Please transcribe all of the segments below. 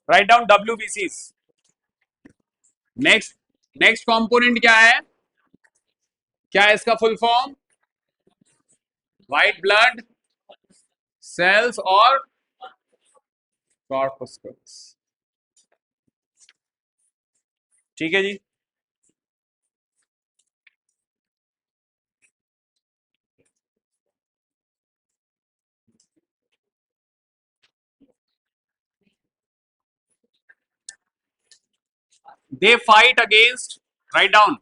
Write down WBCs. Next next component क्या है? क्या है इसका full form? White blood cells और कॉर्पस्कल्स. ठीक है जी. They fight against, write down,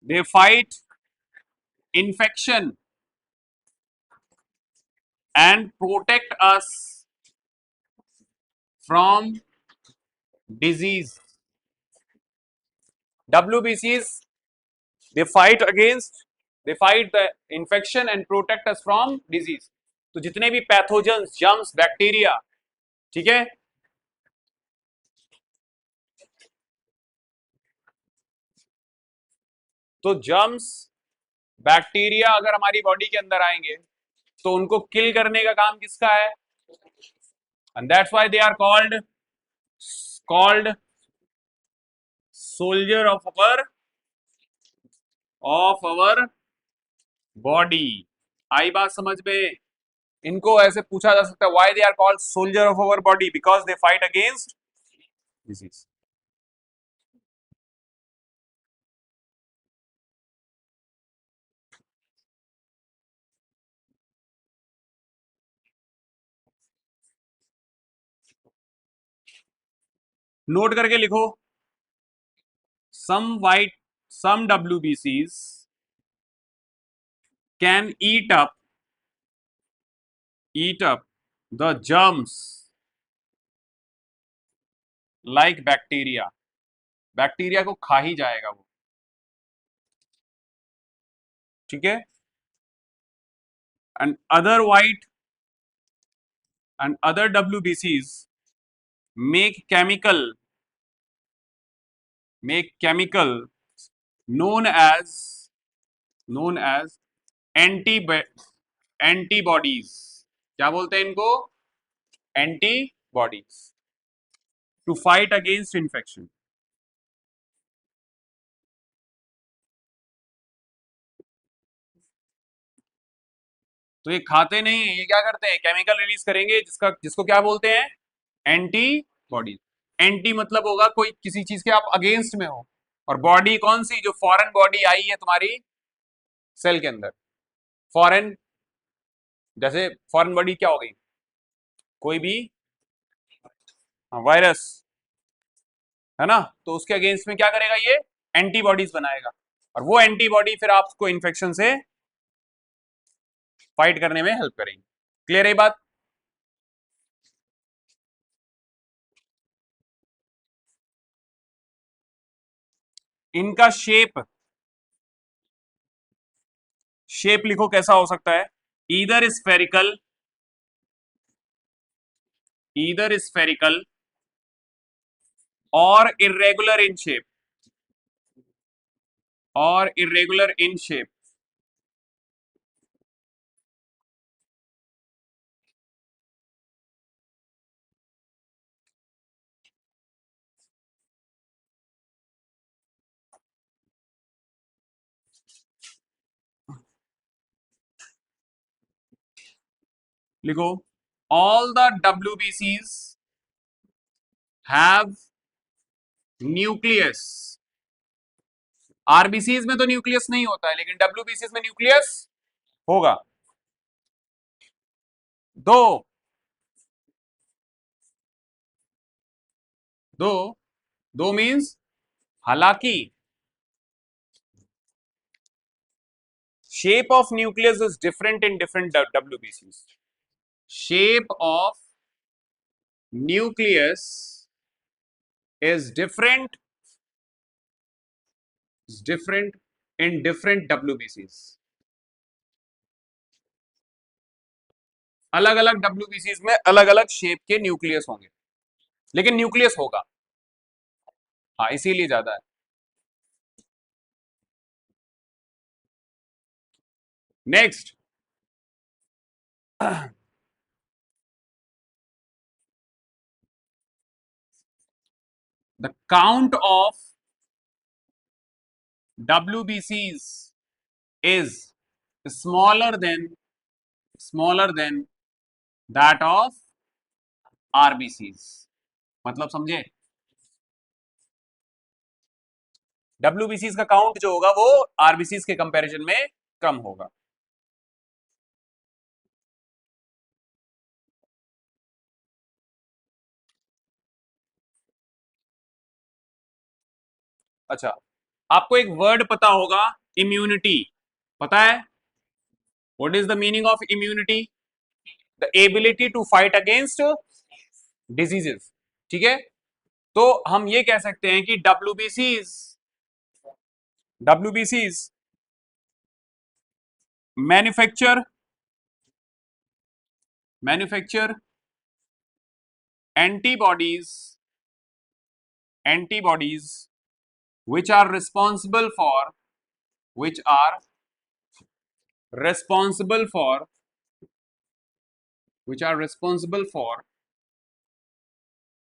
they fight infection and protect us from disease. WBCs, they fight against, they fight the infection and protect us from disease. तो जितने भी pathogens, germs, bacteria, ठीक है, तो germs, bacteria अगर हमारी body के अंदर आएंगे तो उनको किल करने का काम किसका है? And that's why they are called soldier of our body. आई बात समझ में? इनको ऐसे पूछा जा सकता है, why they are called soldier of our body? Because they fight against disease. Note करके लिखो. सम WBCs can eat up the germs like bacteria. Bacteria को खा ही जाएगा वो. ठीक है. And other WBCs make chemical known as anti antibodies. क्या बोलते हैं इनको? Antibodies. To fight against infection. तो ये खाते नहीं, ये क्या करते हैं? केमिकल रिलीज करेंगे जिसको क्या बोलते हैं? एंटीबॉडीज. एंटी मतलब होगा कोई किसी चीज के आप अगेंस्ट में हो. और बॉडी कौन सी? जो फॉरेन बॉडी आई है तुम्हारी सेल के अंदर. फॉरेन, जैसे फॉरेन बॉडी क्या हो गई? कोई भी वायरस, है ना? तो उसके अगेंस्ट में क्या करेगा ये? एंटीबॉडीज बनाएगा. और वो एंटीबॉडी फिर आपको इन्फेक्शन से फाइट करने में हेल्प करेंगे. क्लियर है बात? इनका शेप लिखो कैसा हो सकता है? ईदर स्फेरिकल, और इरेगुलर इन शेप, लिखो. All the WBCs have nucleus. RBCs में तो न्यूक्लियस नहीं होता है, लेकिन WBCs में न्यूक्लियस होगा. दो दो दो मीन्स हालांकि shape of nucleus is different in different WBCs. Shape of nucleus is different in different WBCs. अलग अलग WBCs में अलग अलग शेप के न्यूक्लियस होंगे, लेकिन न्यूक्लियस होगा. हाँ, इसीलिए ज्यादा है. Next. The count of WBCs is smaller than that of RBCs. मतलब समझे, WBCs का काउंट जो होगा वो RBCs के कंपैरिजन में कम होगा. अच्छा, आपको एक वर्ड पता होगा, इम्यूनिटी. पता है what is the meaning of immunity? The ability to fight against diseases. ठीक है, तो हम ये कह सकते हैं कि WBCs manufacture antibodies which are responsible for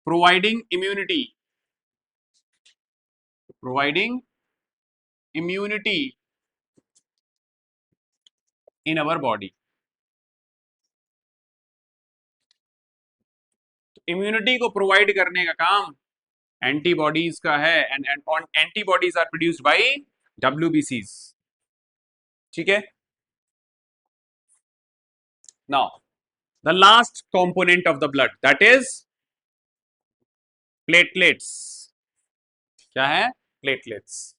providing immunity in our body. Immunity को प्रोवाइड करने का काम एंटीबॉडीज का है, and antibodies are produced by WBCs. ठीक है, now the last component of the blood, that is platelets. क्या है? Platelets.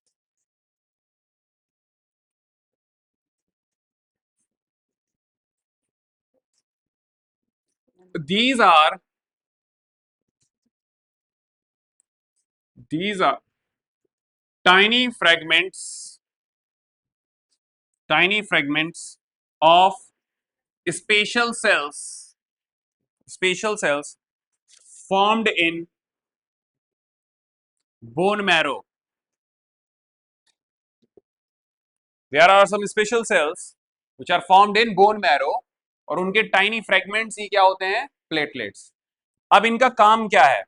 these are these are tiny fragments of special cells formed in bone marrow. There are some special cells which are formed in bone marrow, और उनके tiny fragments ही क्या होते हैं? Platelets. अब इनका काम क्या है?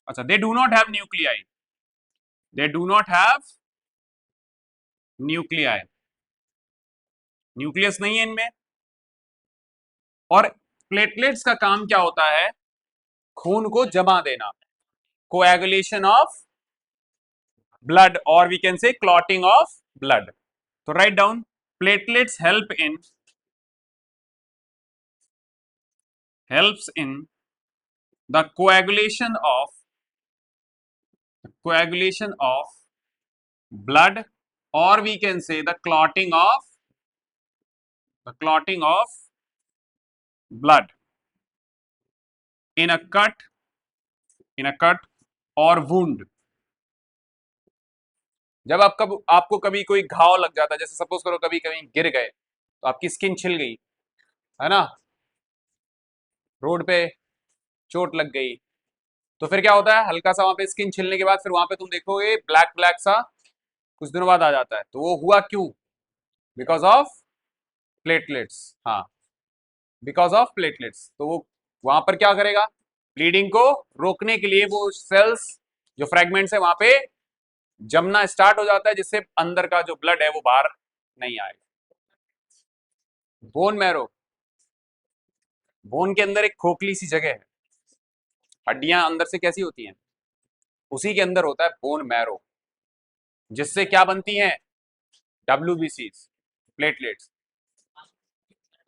अच्छा, they do not have nuclei. Nucleus नहीं है इनमें. और प्लेटलेट्स का काम क्या होता है? खून को जमा देना, कोएगुलेशन ऑफ ब्लड, और we can say clotting of blood. तो right down, platelets helps in the coagulation of blood, or we can say the clotting of blood in a cut or wound. जब आपको कभी कोई घाव लग जाता है, जैसे सपोज करो कभी कहीं गिर गए तो आपकी स्किन छिल गई है ना, रोड पे चोट लग गई, तो फिर क्या होता है? हल्का सा वहां पे स्किन छिलने के बाद फिर वहां पे तुम देखोगे ब्लैक ब्लैक सा कुछ दिनों बाद आ जाता है. तो वो हुआ क्यों? Because of platelets. हाँ, बिकॉज ऑफ प्लेटलेट्स. तो वो वहां पर क्या करेगा? ब्लीडिंग को रोकने के लिए वो सेल्स जो फ्रेगमेंट्स है वहां पे जमना स्टार्ट हो जाता है, जिससे अंदर का जो ब्लड है वो बाहर नहीं आएगा. बोन मैरो, बोन के अंदर एक खोखली सी जगह है, हड्डियां अंदर से कैसी होती हैं, उसी के अंदर होता है बोन मैरो, जिससे क्या बनती हैं? WBCs, platelets.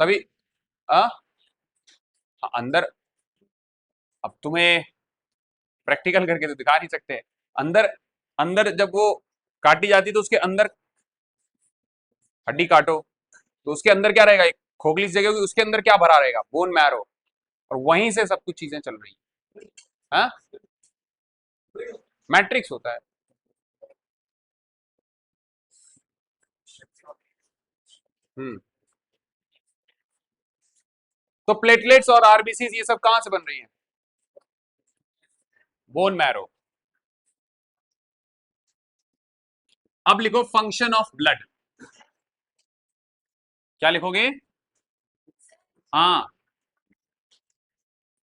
तभी अंदर, अब तुम्हें प्रैक्टिकल करके तो दिखा नहीं सकते. अंदर अंदर जब वो काटी जाती तो उसके अंदर हड्डी काटो तो उसके अंदर क्या रहेगा? एक खोखली सी जगह होगी, उसके अंदर क्या भरा रहेगा? Bone marrow. और वहीं से सब कुछ चीजें चल रही है. मैट्रिक्स होता है. हम्म. तो प्लेटलेट्स और RBCs ये सब कहां से बन रही हैं? Bone marrow. अब लिखो फंक्शन ऑफ ब्लड. क्या लिखोगे? हाँ,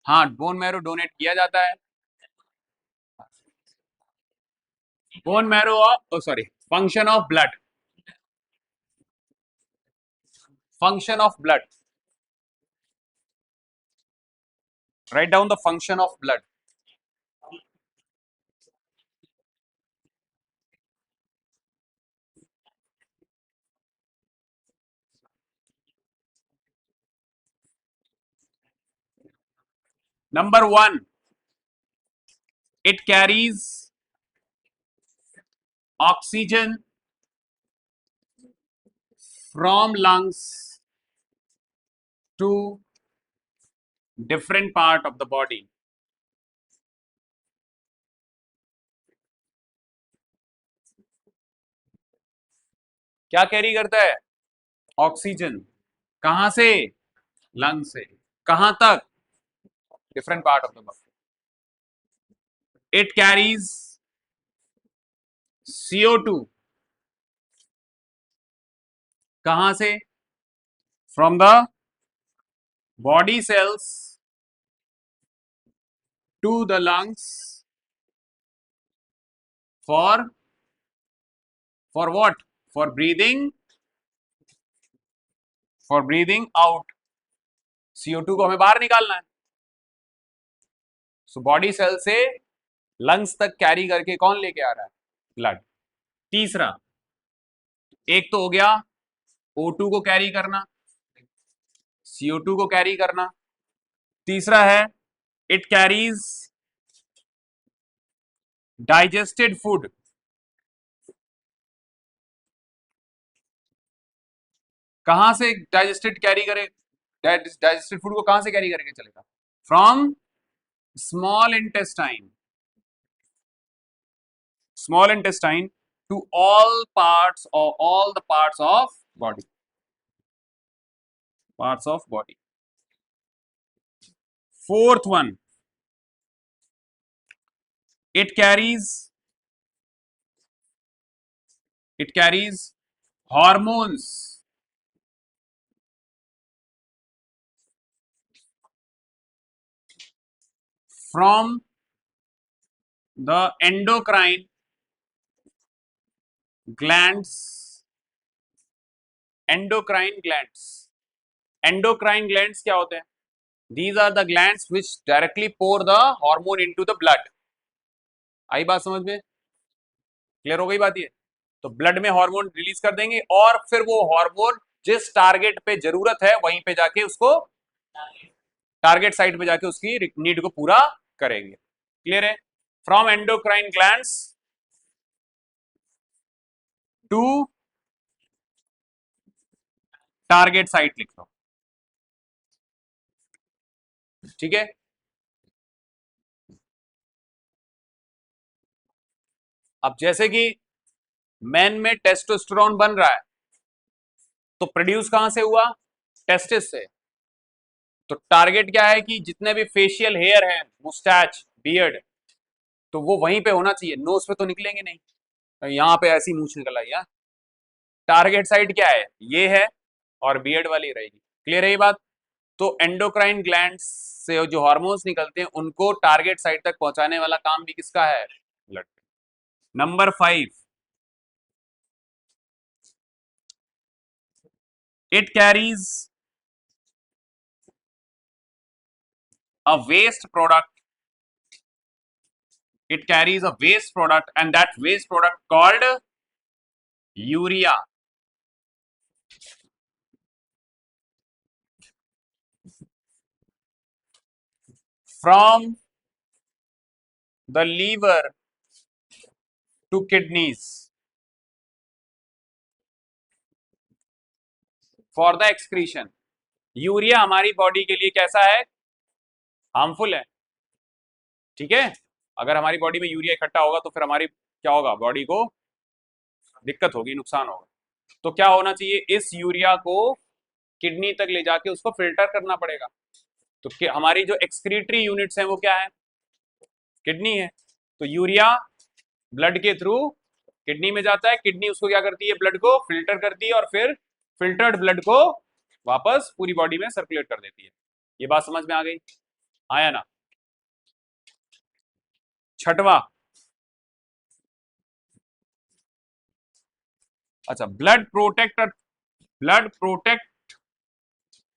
हाँ, बोन मैरो डोनेट किया जाता है. Bone marrow of, sorry, function of blood, function of blood, write down the function of blood. Number one, it carries oxygen from lungs to different part of the body. क्या carry करता है? Oxygen. कहां से? Lung से. कहां तक? Different part of the body. It carries CO2. कहां से? From the body cells to the lungs for what? For breathing, for breathing out. CO2 को हमें बाहर निकालना है. सो बॉडी सेल से लंग्स तक कैरी करके कौन लेके आ रहा है? ब्लड. तीसरा, एक तो हो गया O2 को कैरी करना, CO2 को कैरी करना. तीसरा है इट कैरीज डाइजेस्टेड फूड. कहां से डाइजेस्टेड कैरी करे? डाइजेस्टेड फूड को कहां से कैरी करके चलेगा? From small intestine, small intestine to all parts और all the parts of body, parts of body. Fourth one, it carries hormones from the endocrine glands. endocrine glands endocrine glands क्या होते हैं? These are the glands which directly pour the hormone into the blood. आई बात समझ में? Clear हो गई बात ये? तो ब्लड में हार्मोन रिलीज कर देंगे और फिर वो हार्मोन जिस टारगेट पे जरूरत है वहीं पे जाके उसको, टारगेट साइट पे जाके उसकी नीड को पूरा करेंगे. क्लियर है? From endocrine glands to target site लिख लो. ठीक है? अब जैसे कि मैन में टेस्टोस्टेरोन बन रहा है तो प्रोड्यूस कहां से हुआ? टेस्टिस से. तो टारगेट क्या है कि जितने भी फेशियल हेयर हैं, मुस्टैच, बियर्ड, तो वो वहीं पे होना चाहिए. नोज पे तो निकलेंगे नहीं. तो यहां पे ऐसी मूछ निकल आई है. टारगेट साइट क्या है? ये है और बियर्ड वाली रहेगी. क्लियर है ये बात? तो एंडोक्राइन ग्लैंड्स से जो हार्मोन्स निकलते हैं उनको टारगेट साइट तक पहुंचाने वाला काम भी किसका है? Blood. Number 5, it carries a waste product. It carries a waste product, and that waste product called urea. From the liver to kidneys for the excretion. Urea हमारी बॉडी के लिए कैसा है? हार्मफुल है. ठीक है? अगर हमारी बॉडी में यूरिया इकट्ठा होगा तो फिर हमारी क्या होगा? बॉडी को दिक्कत होगी, नुकसान होगा. तो क्या होना चाहिए? इस यूरिया को किडनी तक ले जाके उसको फिल्टर करना पड़ेगा. तो हमारी जो एक्सक्रीटरी यूनिट्स हैं वो क्या है? किडनी है. तो यूरिया ब्लड के थ्रू किडनी में जाता है. किडनी उसको क्या करती है? ब्लड को फिल्टर करती है और फिर फिल्टर्ड ब्लड को वापस पूरी बॉडी में सर्कुलेट कर देती है. ये बात समझ में आ गई? आया ना? छठवा, अच्छा, blood protect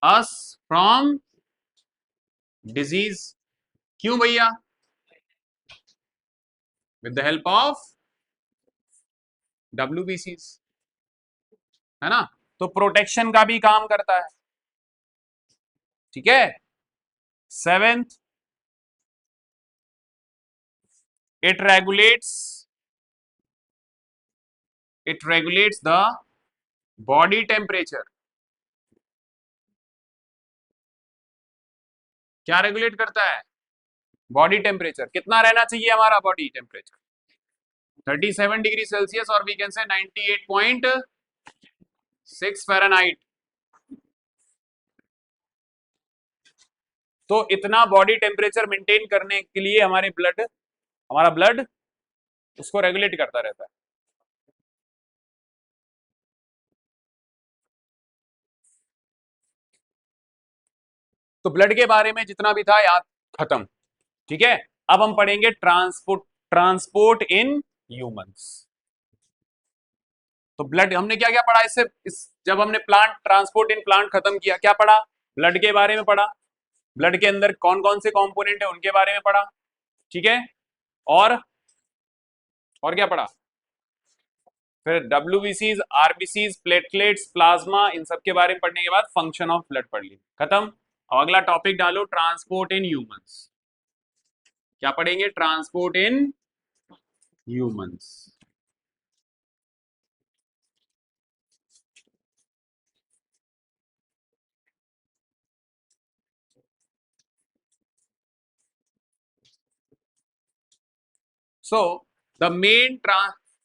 us from disease. क्यों भैया? With the help of WBCs, है ना? तो प्रोटेक्शन का भी काम करता है। ठीक है। Seventh, it regulates the body temperature. क्या रेगुलेट करता है? Body temperature. कितना रहना चाहिए हमारा बॉडी टेम्परेचर? 37 डिग्री सेल्सियस, और वी कैन से 98.6 फ़ारेनहाइट। तो इतना बॉडी टेम्परेचर मेंटेन करने के लिए हमारा ब्लड उसको रेगुलेट करता रहता है। तो ब्लड के बारे में जितना भी था याद, खत्म। ठीक है। अब हम पढ़ेंगे ट्रांसपोर्ट इन ह्यूमंस। तो ब्लड हमने क्या क्या पढ़ा जब हमने ट्रांसपोर्ट इन प्लांट खत्म किया, क्या पढ़ा? ब्लड के बारे में पढ़ा, ब्लड के अंदर कौन कौन से कंपोनेंट है उनके बारे में पढ़ा। ठीक है। और क्या पढ़ा? फिर WBCs, RBCs, प्लेटलेट्स, प्लाज्मा, इन सब के बारे में पढ़ने के बाद फंक्शन ऑफ ब्लड पढ़ ली, खत्म। अब अगला टॉपिक डालो, ट्रांसपोर्ट इन ह्यूमंस। क्या पढ़ेंगे? Transport in humans. So the main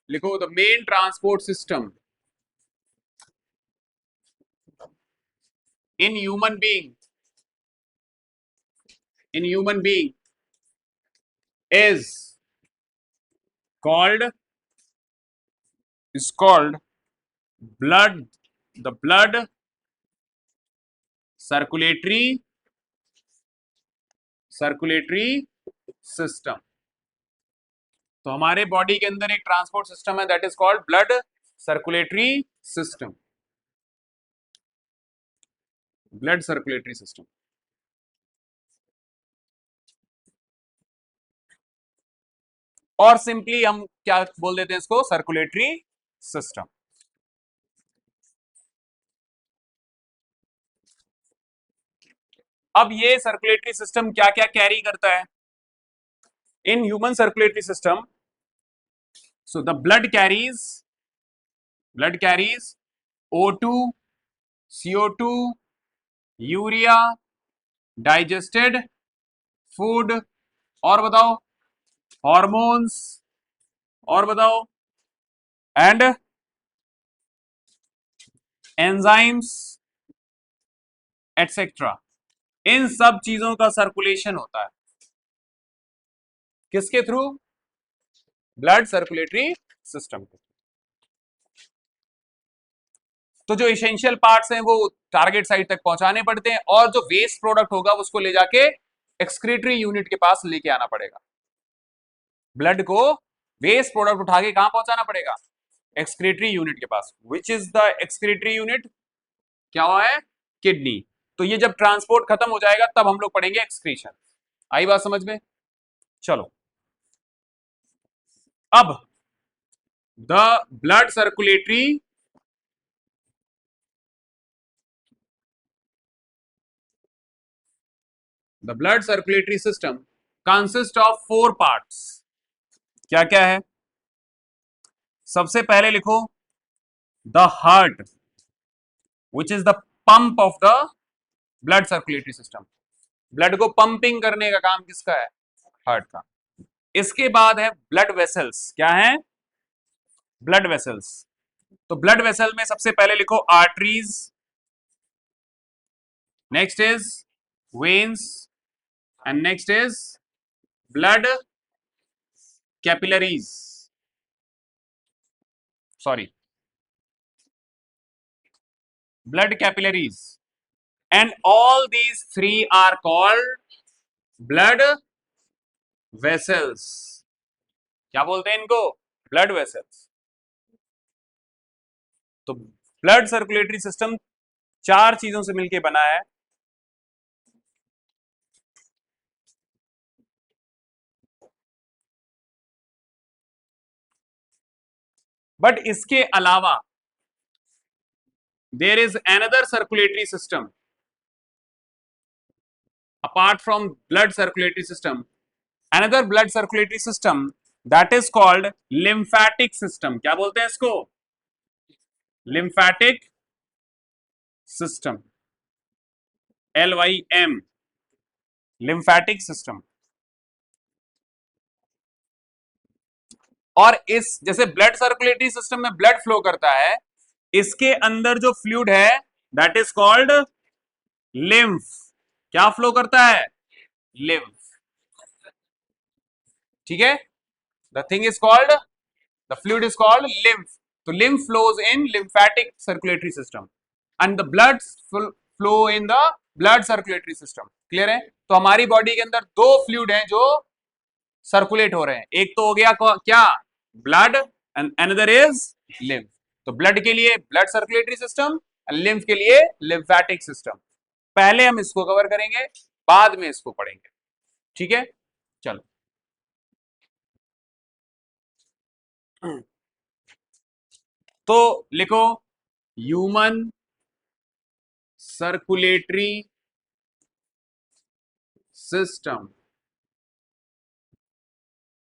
लिखो, the main transport system in human being is called blood, the blood circulatory system. तो हमारे बॉडी के अंदर एक ट्रांसपोर्ट सिस्टम है, that is called blood circulatory system. Blood circulatory system. और simply हम क्या बोल देते हैं इसको? Circulatory system. अब ये सर्कुलेटरी सिस्टम क्या क्या कैरी करता है? In human circulatory system, so the blood carries O2, CO2, urea, digested food, और बताओ हॉर्मोन्स, और बताओ एंड एंजाइम्स एटसेट्रा। इन सब चीजों का सर्कुलेशन होता है किसके थ्रू? ब्लड सर्कुलेटरी सिस्टम के। तो जो इसेंशियल पार्ट्स हैं वो टारगेट साइट तक पहुंचाने पड़ते हैं, और जो वेस्ट प्रोडक्ट होगा उसको ले जाके एक्सक्रीटरी यूनिट के पास लेके आना पड़ेगा। ब्लड को वेस्ट प्रोडक्ट उठा के कहां पहुंचाना पड़ेगा? एक्सक्रीटरी यूनिट के पास। Which is the excretory unit? क्या हुआ है? किडनी। तो ये जब ट्रांसपोर्ट खत्म हो जाएगा तब हम लोग पढ़ेंगे एक्सक्रीशन। आई बात समझ में? चलो, अब the blood circulatory system consist of 4 parts. क्या क्या है? सबसे पहले लिखो the heart, which is the pump of the blood circulatory system. Blood को पंपिंग करने का काम किसका है? हार्ट का। इसके बाद है ब्लड वेसल्स। क्या है? Blood vessels. तो ब्लड वेसल में सबसे पहले लिखो arteries, next is veins, and next is blood capillaries, sorry blood capillaries, and all these 3 are called blood vessels। क्या बोलते हैं इनको? Blood vessels. तो ब्लड सर्कुलेटरी सिस्टम चार चीजों से मिलकर बना है। बट इसके अलावा there is another circulatory system apart from blood circulatory system, another blood circulatory system that is called lymphatic system. क्या बोलते हैं इसको? lymphatic system, LYM, lymphatic system। और इस जैसे ब्लड सर्कुलेटरी सिस्टम में ब्लड फ्लो करता है, इसके अंदर जो फ्लूइड है दैट इज कॉल्ड लिम्फ। क्या फ्लो करता है? लिम्फ। ठीक है, the thing is called, the fluid is called lymph. तो lymph flows in lymphatic circulatory system and the blood flow in the blood circulatory system. Clear है? तो हमारी body के अंदर दो फ्लूइड हैं जो सर्कुलेट हो रहे हैं, एक तो हो गया क्या? Blood, and another is lymph. तो ब्लड के लिए ब्लड सर्कुलेटरी सिस्टम, लिम्फ के लिए लिम्फेटिक सिस्टम। पहले हम इसको कवर करेंगे, बाद में इसको पढ़ेंगे। ठीक है, चलो। तो लिखो human circulatory system,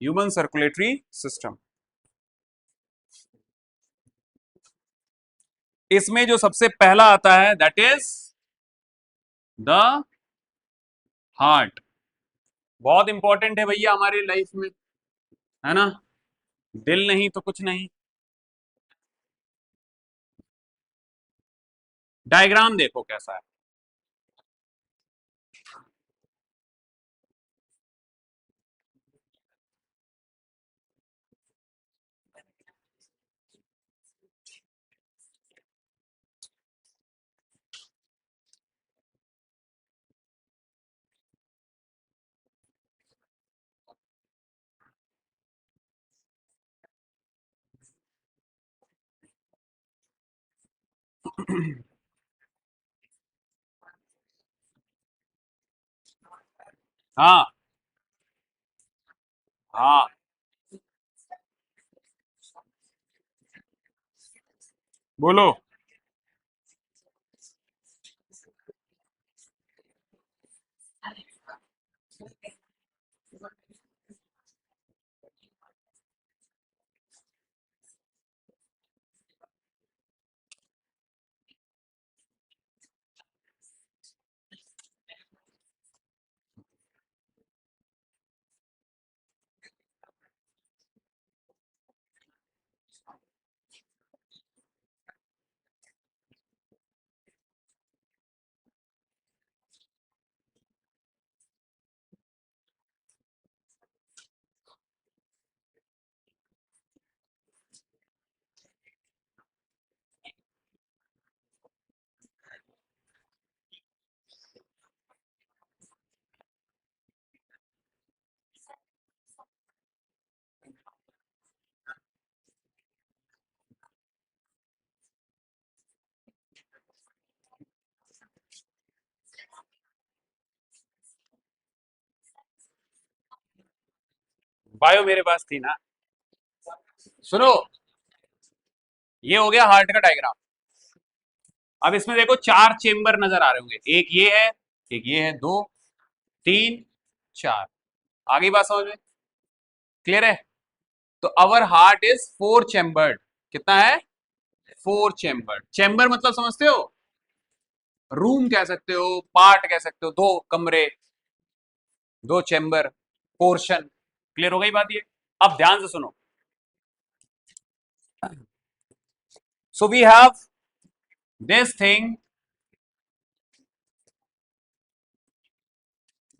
human circulatory system. इसमें जो सबसे पहला आता है दैट इज द हार्ट। बहुत इंपॉर्टेंट है भैया हमारी लाइफ में, है ना? दिल नहीं तो कुछ नहीं। डायग्राम देखो कैसा है। हाँ हाँ, बोलो। बायो मेरे पास थी ना। सुनो, ये हो गया हार्ट का डायग्राम। अब इसमें देखो चार चेम्बर नजर आ रहे होंगे, एक ये है, एक ये है, दो, तीन, चार। आगे बात समझ में? क्लियर है? तो our heart is four chambered. कितना है? Four chambered. चेम्बर मतलब समझते हो? रूम कह सकते हो, पार्ट कह सकते हो, दो कमरे, दो चेम्बर, पोर्शन। क्लियर हो गई बात ये? अब ध्यान से सुनो। So we have this thing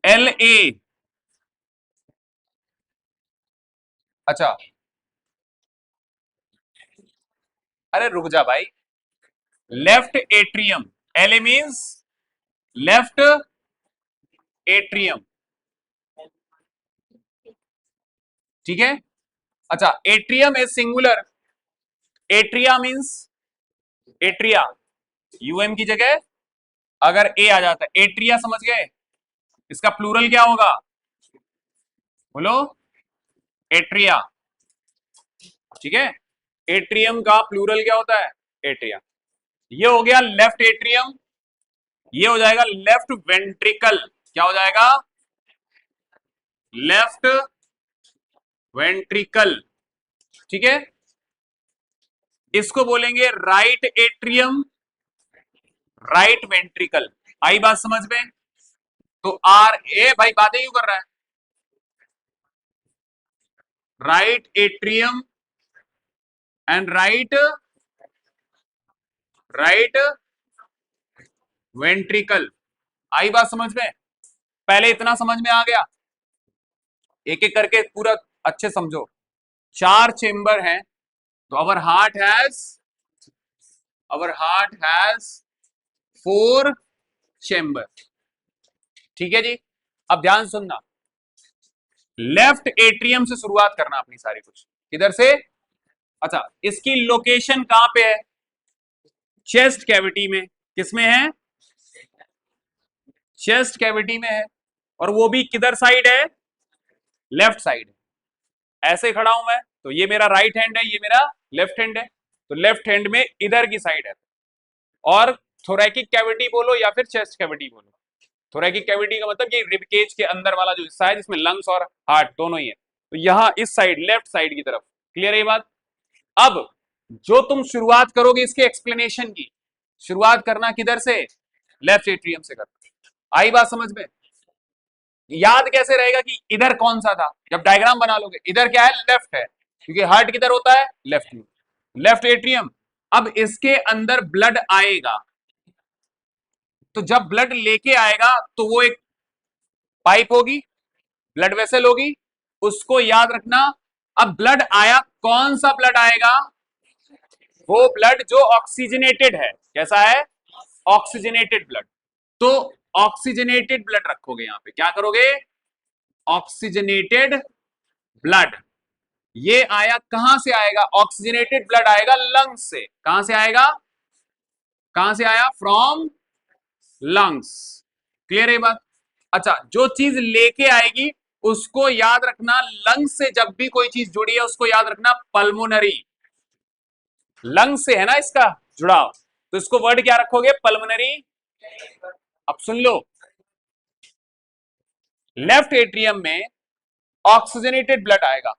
LA। अच्छा, अरे रुक जा भाई। Left atrium, LA means left atrium. ठीक है? अच्छा, atrium is singular. Atria means atria, um की जगह अगर ए आ जाता है, एट्रिया, समझ गए? इसका प्लूरल क्या होगा? बोलो, एट्रिया। ठीक है, एट्रियम का प्लूरल क्या होता है? एट्रिया। ये हो गया लेफ्ट एट्रियम, ये हो जाएगा लेफ्ट वेंट्रिकल। क्या हो जाएगा? Left ventricle. ठीक है, इसको बोलेंगे राइट एट्रियम, राइट वेंट्रिकल। आई बात समझ में? तो आर ए भाई बातें क्यों कर रहा है? Right atrium and right ventricle. आई बात समझ में? पहले इतना समझ में आ गया? एक एक करके पूरा अच्छे समझो। चार चेंबर हैं, तो अवर हार्ट हैज 4 चेंबर। ठीक है जी, अब ध्यान सुनना, लेफ्ट एट्रियम से शुरुआत करना अपनी सारी कुछ। किधर से? अच्छा, इसकी लोकेशन कहां पे है? चेस्ट कैविटी में। किसमें है? चेस्ट कैविटी में है। और वो भी किधर साइड है? लेफ्ट साइड है। ऐसे खड़ा हूं मैं, तो ये मेरा राइट हैंड है, ये मेरा लेफ्ट हैंड है, तो लेफ्ट हैंड में इधर की साइड है। और थोरैकिक कैविटी बोलो या फिर चेस्ट कैविटी बोलो, थोरैकिक कैविटी का मतलब ये रिबकेज के अंदर वाला जो हिस्सा है जिसमें लंग्स और हार्ट दोनों ही है, तो यहां इस साइड लेफ्ट साइड की तरफ। क्लियर है ये बात? अब जो तुम शुरुआत करोगे इसके एक्सप्लेनेशन की, शुरुआत करना किधर से? लेफ्ट एट्रियम से करना। आई बात समझ में? याद कैसे रहेगा कि इधर कौन सा था? जब डायग्राम बना लोगे, इधर क्या है? लेफ्ट है, क्योंकि हार्ट किधर होता है? लेफ्ट में, लेफ्ट एट्रियम। अब इसके अंदर ब्लड आएगा, तो जब ब्लड लेके आएगा तो वो एक पाइप होगी, ब्लड वेसल होगी, उसको याद रखना। अब ब्लड आया, कौन सा ब्लड आएगा? वो ब्लड जो ऑक्सीजनेटेड है। कैसा है? Oxygenated blood. तो ऑक्सीजनेटेड ब्लड रखोगे यहां पे, क्या करोगे? Oxygenated blood. ये आया, कहां से आएगा? ऑक्सीजनेटेड ब्लड आएगा लंग्स से। कहां से आएगा? कहां से आया? From lungs. क्लियर है बात? अच्छा, जो चीज लेके आएगी उसको याद रखना, लंग्स से जब भी कोई चीज जुड़ी है उसको याद रखना पल्मोनरी। लंग्स से है ना इसका जुड़ाव, तो इसको वर्ड क्या रखोगे? पल्मोनरी। अब सुन लो, लेफ्ट एट्रियम में ऑक्सीजनेटेड ब्लड आएगा,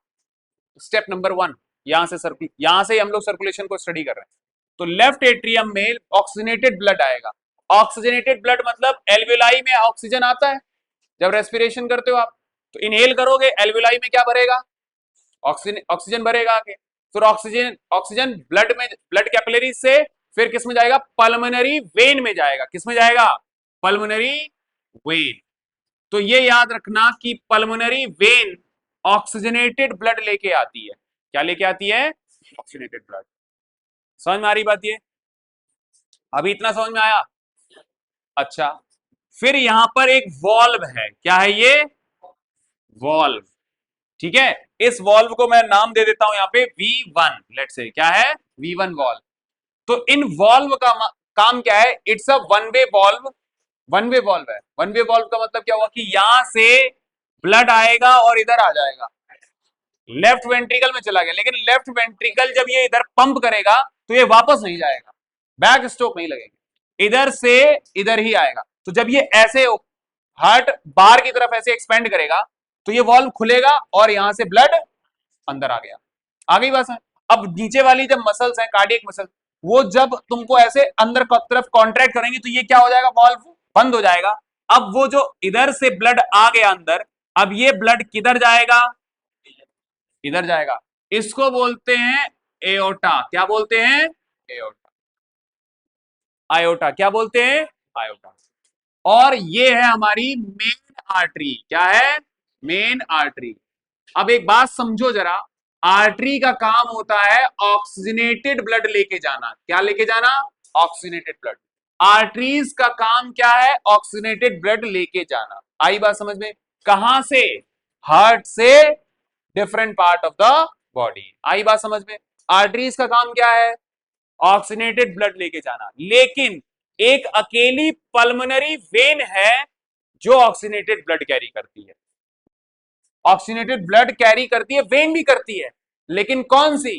स्टेप नंबर 1। यहां से हम लोग सर्कुलेशन को स्टडी कर रहे हैं। तो लेफ्ट एट्रियम में ऑक्सीजनेटेड ब्लड आएगा। ऑक्सीजनेटेड ब्लड मतलब एल्वेलाई में ऑक्सीजन आता है, जब रेस्पिरेशन करते हो आप, तो इनहेल करोगे, एल्वेलाई में क्या भरेगा? ऑक्सीजन, ऑक्सीजन भरेगा आगे। फिर ऑक्सीजन ऑक्सीजन ब्लड में, ब्लड कैपिलरी से फिर किस में जाएगा? पल्मोनरी वेन में जाएगा। किस में जाएगा? Pulmonary vein. तो ये याद रखना कि पल्मोनरी वेन ऑक्सीजनेटेड ब्लड लेके आती है। क्या लेके आती है? Oxygenated blood. समझ में आ रही बात? ये अभी इतना समझ में आया? अच्छा, फिर यहां पर एक वॉल्व है। क्या है ये? वॉल्व। ठीक है, इस वॉल्व को मैं नाम दे देता हूं यहां पे V1। लेट से क्या है? V1 valve. तो इन वॉल्व का काम क्या है? It's a one way valve. One way valve है। वन वे वॉल्व का मतलब क्या हुआ कि यहां से ब्लड आएगा और इधर आ जाएगा, लेफ्ट वेंट्रिकल में चला गया, लेकिन लेफ्ट वेंट्रिकल जब ये इधर पंप करेगा तो ये वापस नहीं जाएगा, बैक स्ट्रोक नहीं लगेगा, इधर से इधर ही आएगा। तो जब ये ऐसे हार्ट बाहर की तरफ ऐसे एक्सपेंड करेगा तो ये वॉल्व खुलेगा और यहां से ब्लड अंदर आ गया। आ गई बात? अब नीचे वाली जब मसल्स हैं, कार्डियक मसल, वो जब तुमको ऐसे अंदर की तरफ कॉन्ट्रैक्ट करेंगे तो ये क्या हो जाएगा? वॉल्व बंद हो जाएगा। अब वो जो इधर से ब्लड आ गया अंदर, अब ये ब्लड किधर जाएगा? इधर जाएगा। इसको बोलते हैं एओर्टा। क्या बोलते हैं? एओर्टा। आयोटा। क्या बोलते हैं? आयोटा। और ये है हमारी मेन आर्टरी। क्या है? Main artery. अब एक बात समझो जरा, आर्टरी का काम होता है ऑक्सीजनेटेड ब्लड लेके जाना। क्या लेके जाना? Oxygenated blood. आर्टरीज का काम क्या है? ऑक्सीजनेटेड ब्लड लेके जाना। आई बात समझ में? कहां से? हार्ट से different part of the body. आई बात समझ में? आर्टरीज का काम क्या है? ऑक्सीनेटेड ब्लड लेके जाना। लेकिन एक अकेली पल्मोनरी वेन है जो ऑक्सीनेटेड ब्लड कैरी करती है। ऑक्सीनेटेड ब्लड कैरी करती है, वेन भी करती है, लेकिन कौन सी?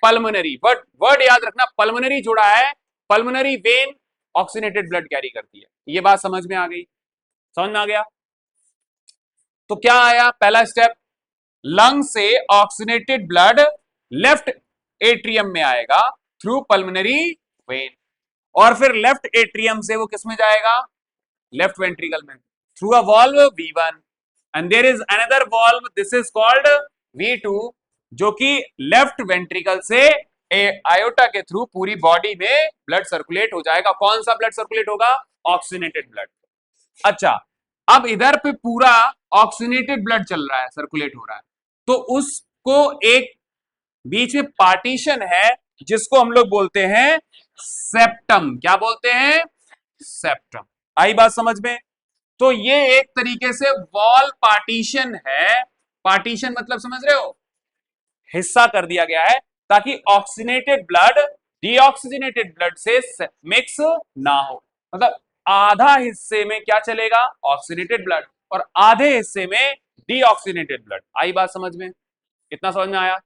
पल्मोनरी। वर्ड वर्ड याद रखना, पल्मोनरी जुड़ा है, pulmonary vein oxygenated blood carry करती है। ये बात समझ में आ गई? समझ में आ गया? तो क्या आया पहला स्टेप? लंग से ऑक्सीनेटेड ब्लड लेफ्ट एट्रियम में आएगा थ्रू पल्मोनरी वेन, और फिर लेफ्ट एट्रियम से वो किस में जाएगा? लेफ्ट वेंट्रिकल में, through a valve V1, and there is another valve, this is called V2, जो कि लेफ्ट वेंट्रिकल से आयोटा के थ्रू पूरी बॉडी में ब्लड सर्कुलेट हो जाएगा। कौन सा ब्लड सर्कुलेट होगा? Oxygenated blood. अच्छा, अब इधर पे पूरा ऑक्सीनेटेड ब्लड चल रहा है, सर्कुलेट हो रहा है, तो उसको एक बीच में पार्टीशन है जिसको हम लोग बोलते हैं सेप्टम। क्या बोलते हैं? सेप्टम। आई बात समझ में? तो ये एक तरीके से वॉल पार्टीशन है। पार्टीशन मतलब समझ रहे हो? हिस्सा कर दिया गया है ताकि ऑक्सीनेटेड ब्लड डीऑक्सीजनेटेड ब्लड से मिक्स ना हो। मतलब आधा हिस्से में क्या चलेगा? ऑक्सीनेटेड ब्लड, और आधे हिस्से में डीऑक्सीजनेटेड ब्लड। आई बात समझ में? इतना समझ में आया?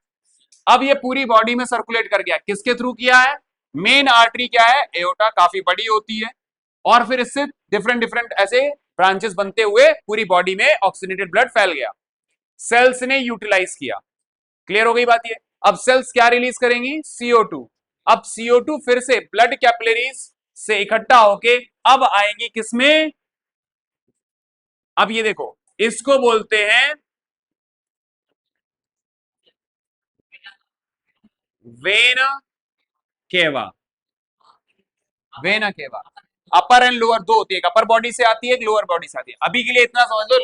अब ये पूरी बॉडी में सर्कुलेट कर गया, किसके थ्रू किया है? मेन आर्टरी क्या है? एओर्टा, काफी बड़ी होती है, और फिर इससे डिफरेंट डिफरेंट ऐसे ब्रांचेस बनते हुए पूरी बॉडी में ऑक्सीनेटेड ब्लड फैल गया। सेल्स ने यूटिलाइज किया। क्लियर हो गई बात ये? अब सेल्स क्या रिलीज करेंगी? CO2। अब CO2 फिर से ब्लड कैपिलरीज से इकट्ठा होके अब आएंगी किसमें? अब ये देखो, इसको बोलते हैं vena cava. Vena cava upper and lower दो होती है, एक अपर बॉडी से आती है, एक लोअर बॉडी से आती है। अभी के लिए इतना समझ लो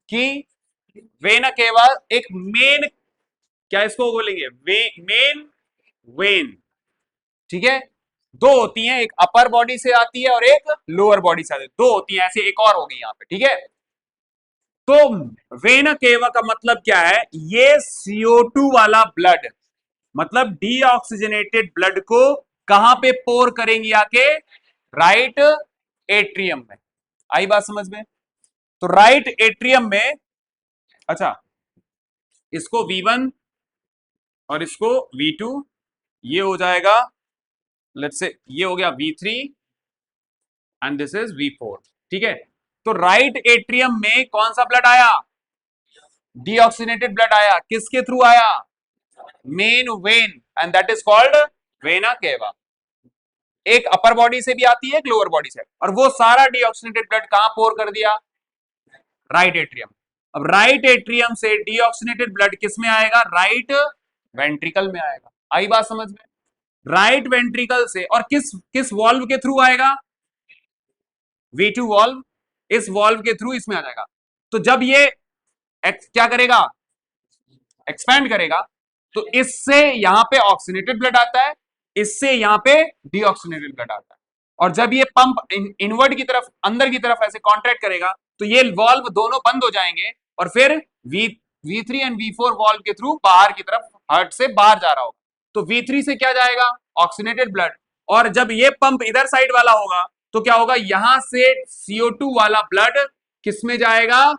कि वेना केवा एक मेन, क्या इसको बोलेंगे? Main vein. ठीक है, दो होती हैं, एक अपर बॉडी से आती है और एक लोअर बॉडी से आती है, दो होती हैं, ऐसे एक और होगी यहां पे। ठीक है, तो वेना केवा का मतलब क्या है? ये CO2 वाला ब्लड, मतलब डीऑक्सीजनेटेड ब्लड को कहां पे पोर करेंगी? आके राइट एट्रियम में। आई बात समझ में? तो राइट एट्रियम में, अच्छा, इसको V1 और इसको V2, ये हो जाएगा, लेट्स से ये हो गया V3 and this is V4। ठीक है, तो राइट एट्रियम में कौन सा ब्लड आया? डीऑक्सीनेटेड ब्लड आया। किसके थ्रू आया? Main vein, and that is called vena cava. एक अपर बॉडी से भी आती है, एक लोअर बॉडी से, और वो सारा डीऑक्सीनेटेड ब्लड कहां पोर कर दिया? Right atrium. अब राइट एट्रियम से डीऑक्सीनेटेड ब्लड किस में आएगा? राइट वेंट्रिकल में आएगा। आई बात समझ में? राइट वेंट्रिकल से, और किस किस वॉल्व के थ्रू आएगा? V2 वॉल्व, इस वॉल्व के थ्रू इसमें आ जाएगा। तो जब ये क्या करेगा? एक्सपैंड करेगा, तो इससे यहां पे ऑक्सीनेटेड ब्लड आता है, इससे यहां पे डीऑक्सीनेटेड ब्लड आता है, और जब ये पंप इनवर्ड की तरफ, अंदर की तरफ ऐसे कॉन्ट्रैक्ट करेगा, तो ये वॉल्व दोनों बंद हो जाएंगे, और फिर V3 एंड V4 वॉल्व के थ्रू बाहर की तरफ, हार्ट से बाहर जा रहा होगा। तो V3 से क्या जाएगा? ऑक्सीनेटेड ब्लड, और जब ये पंप इधर साइड वाला होगा तो क्या होगा? यहां से CO2 वाला ब्लड किस में जाएगा?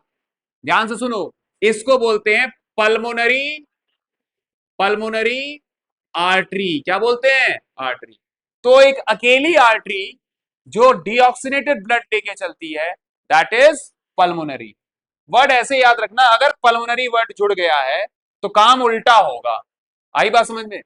ध्यान से सुनो, इसको बोलते हैं पल्मोनरी, पल्मोनरी आर्टरी। क्या बोलते हैं? आर्टरी। तो एक अकेली आर्टरी जो डीऑक्सीनेटेड ब्लड लेके चलती है, दैट इज पल्मोनरी। वर्ड ऐसे याद रखना, अगर पल्मोनरी वर्ड जुड़ गया है तो काम उल्टा होगा। आई बात समझ में?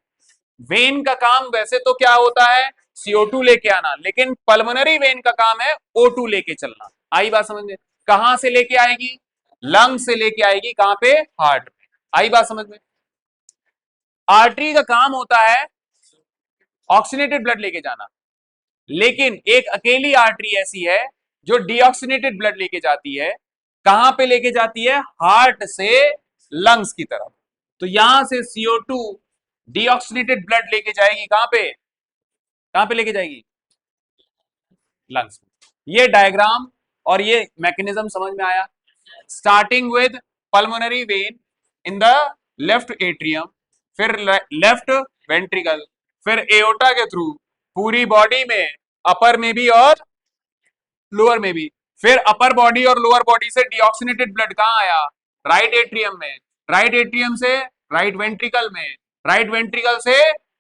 वेन का काम वैसे तो क्या होता है? CO2 लेके आना, लेकिन पल्मोनरी वेन का काम है O2 लेके चलना। आई बात समझ में? कहां से लेके आएगी? लंग से लेके आएगी, कहां पे? हार्ट में। आई बात समझ में? आर्टरी का काम होता है ऑक्सीनेटेड ब्लड लेके जाना, लेकिन एक अकेली आर्टरी ऐसी है जो डीऑक्सीनेटेड ब्लड लेके जाती है। कहां पे लेके जाती है? हार्ट से लंग्स की तरफ। तो यहां से CO2 डीऑक्सीनेटेड ब्लड लेके जाएगी, कहां पे? कहां पे लेके जाएगी? लंग्स में। ये डायग्राम और ये मैकेनिज्म समझ में आया? Starting with pulmonary vein in the left atrium, फिर लेफ्ट वेंट्रिकल, फिर एओर्टा के थ्रू पूरी बॉडी में, अपर में भी और लोअर में भी। फिर अपर बॉडी और लोअर बॉडी से डीऑक्सीनेटेड ब्लड कहाँ आया? राइट एट्रियम में। राइट एट्रियम से राइट वेंट्रिकल में। राइट वेंट्रिकल से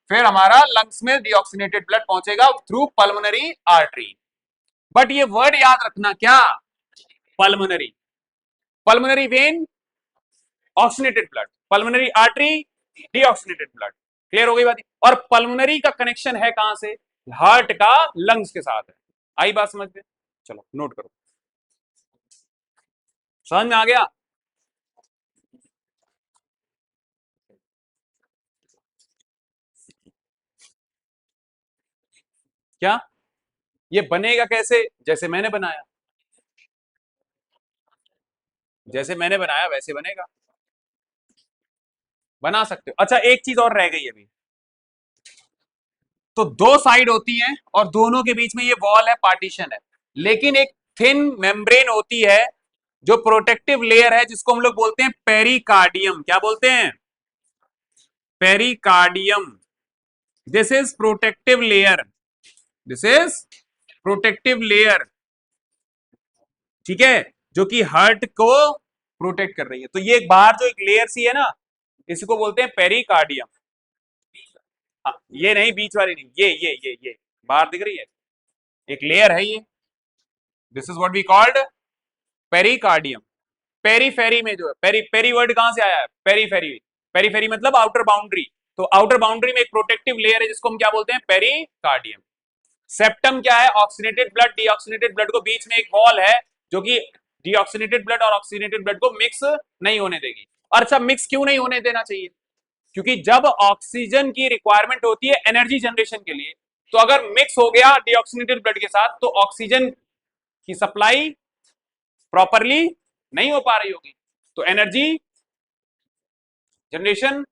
फिर हमारा लंग्स में डीऑक्सीनेटेड ब्लड पहुंचेगा थ्रू पल्मोनरी आर्टरी। बट ये वर्ड याद रखना, क्या? Pulmonary. Pulmonary vein oxygenated blood, pulmonary artery deoxygenated blood. Clear हो गई बात? और पल्मोनरी का कनेक्शन है कहां से? हार्ट का लंग्स के साथ है। आई बात समझ में? चलो नोट करो, समझ में आ गया? क्या ये बनेगा कैसे? जैसे मैंने बनाया, जैसे मैंने बनाया वैसे बनेगा, बना सकते हो। अच्छा एक चीज और रह गई अभी, तो दो साइड होती हैं और दोनों के बीच में ये वॉल है, पार्टीशन है, लेकिन एक थिन मेम्ब्रेन होती है जो प्रोटेक्टिव लेयर है, जिसको हम लोग बोलते हैं पेरिकार्डियम। क्या बोलते हैं? Pericardium. This is protective layer, this is protective layer, ठीक है, जो कि हार्ट को प्रोटेक्ट कर रही है। तो ये बाहर जो एक लेयर सी है ना, इसको बोलते हैं पेरिकार्डियम। हाँ, ये नहीं बीच वाली नहीं, ये बाहर दिख रही है, एक लेयर है ये, this is what we called pericardium. Periphery में जो है, पेरी पेरी वर्ड कहां से आया है? पेरीफेरी। पेरीफेरी मतलब आउटर बाउंड्री। तो आउटर बाउंड्री में एक प्रोटेक्टिव लेयर है जिसको हम क्या बोलते हैं? पेरिकार्डियम। सेप्टम क्या है? ऑक्सीनेटेड ब्लड डीऑक्सीनेटेड ब्लड को बीच में एक वॉल है जो कि डीऑक्सीनेटेड ब्लड और ऑक्सीनेटेड ब्लड को मिक्स नहीं होने देगी। और अच्छा, मिक्स क्यों नहीं होने देना चाहिए? क्योंकि जब ऑक्सीजन की रिक्वायरमेंट होती है एनर्जी जनरेशन के लिए, तो अगर मिक्स हो गया डीऑक्सीनेटेड ब्लड के साथ तो ऑक्सीजन की सप्लाई प्रॉपरली नहीं हो पा रही होगी, तो एनर्जी जनरेशन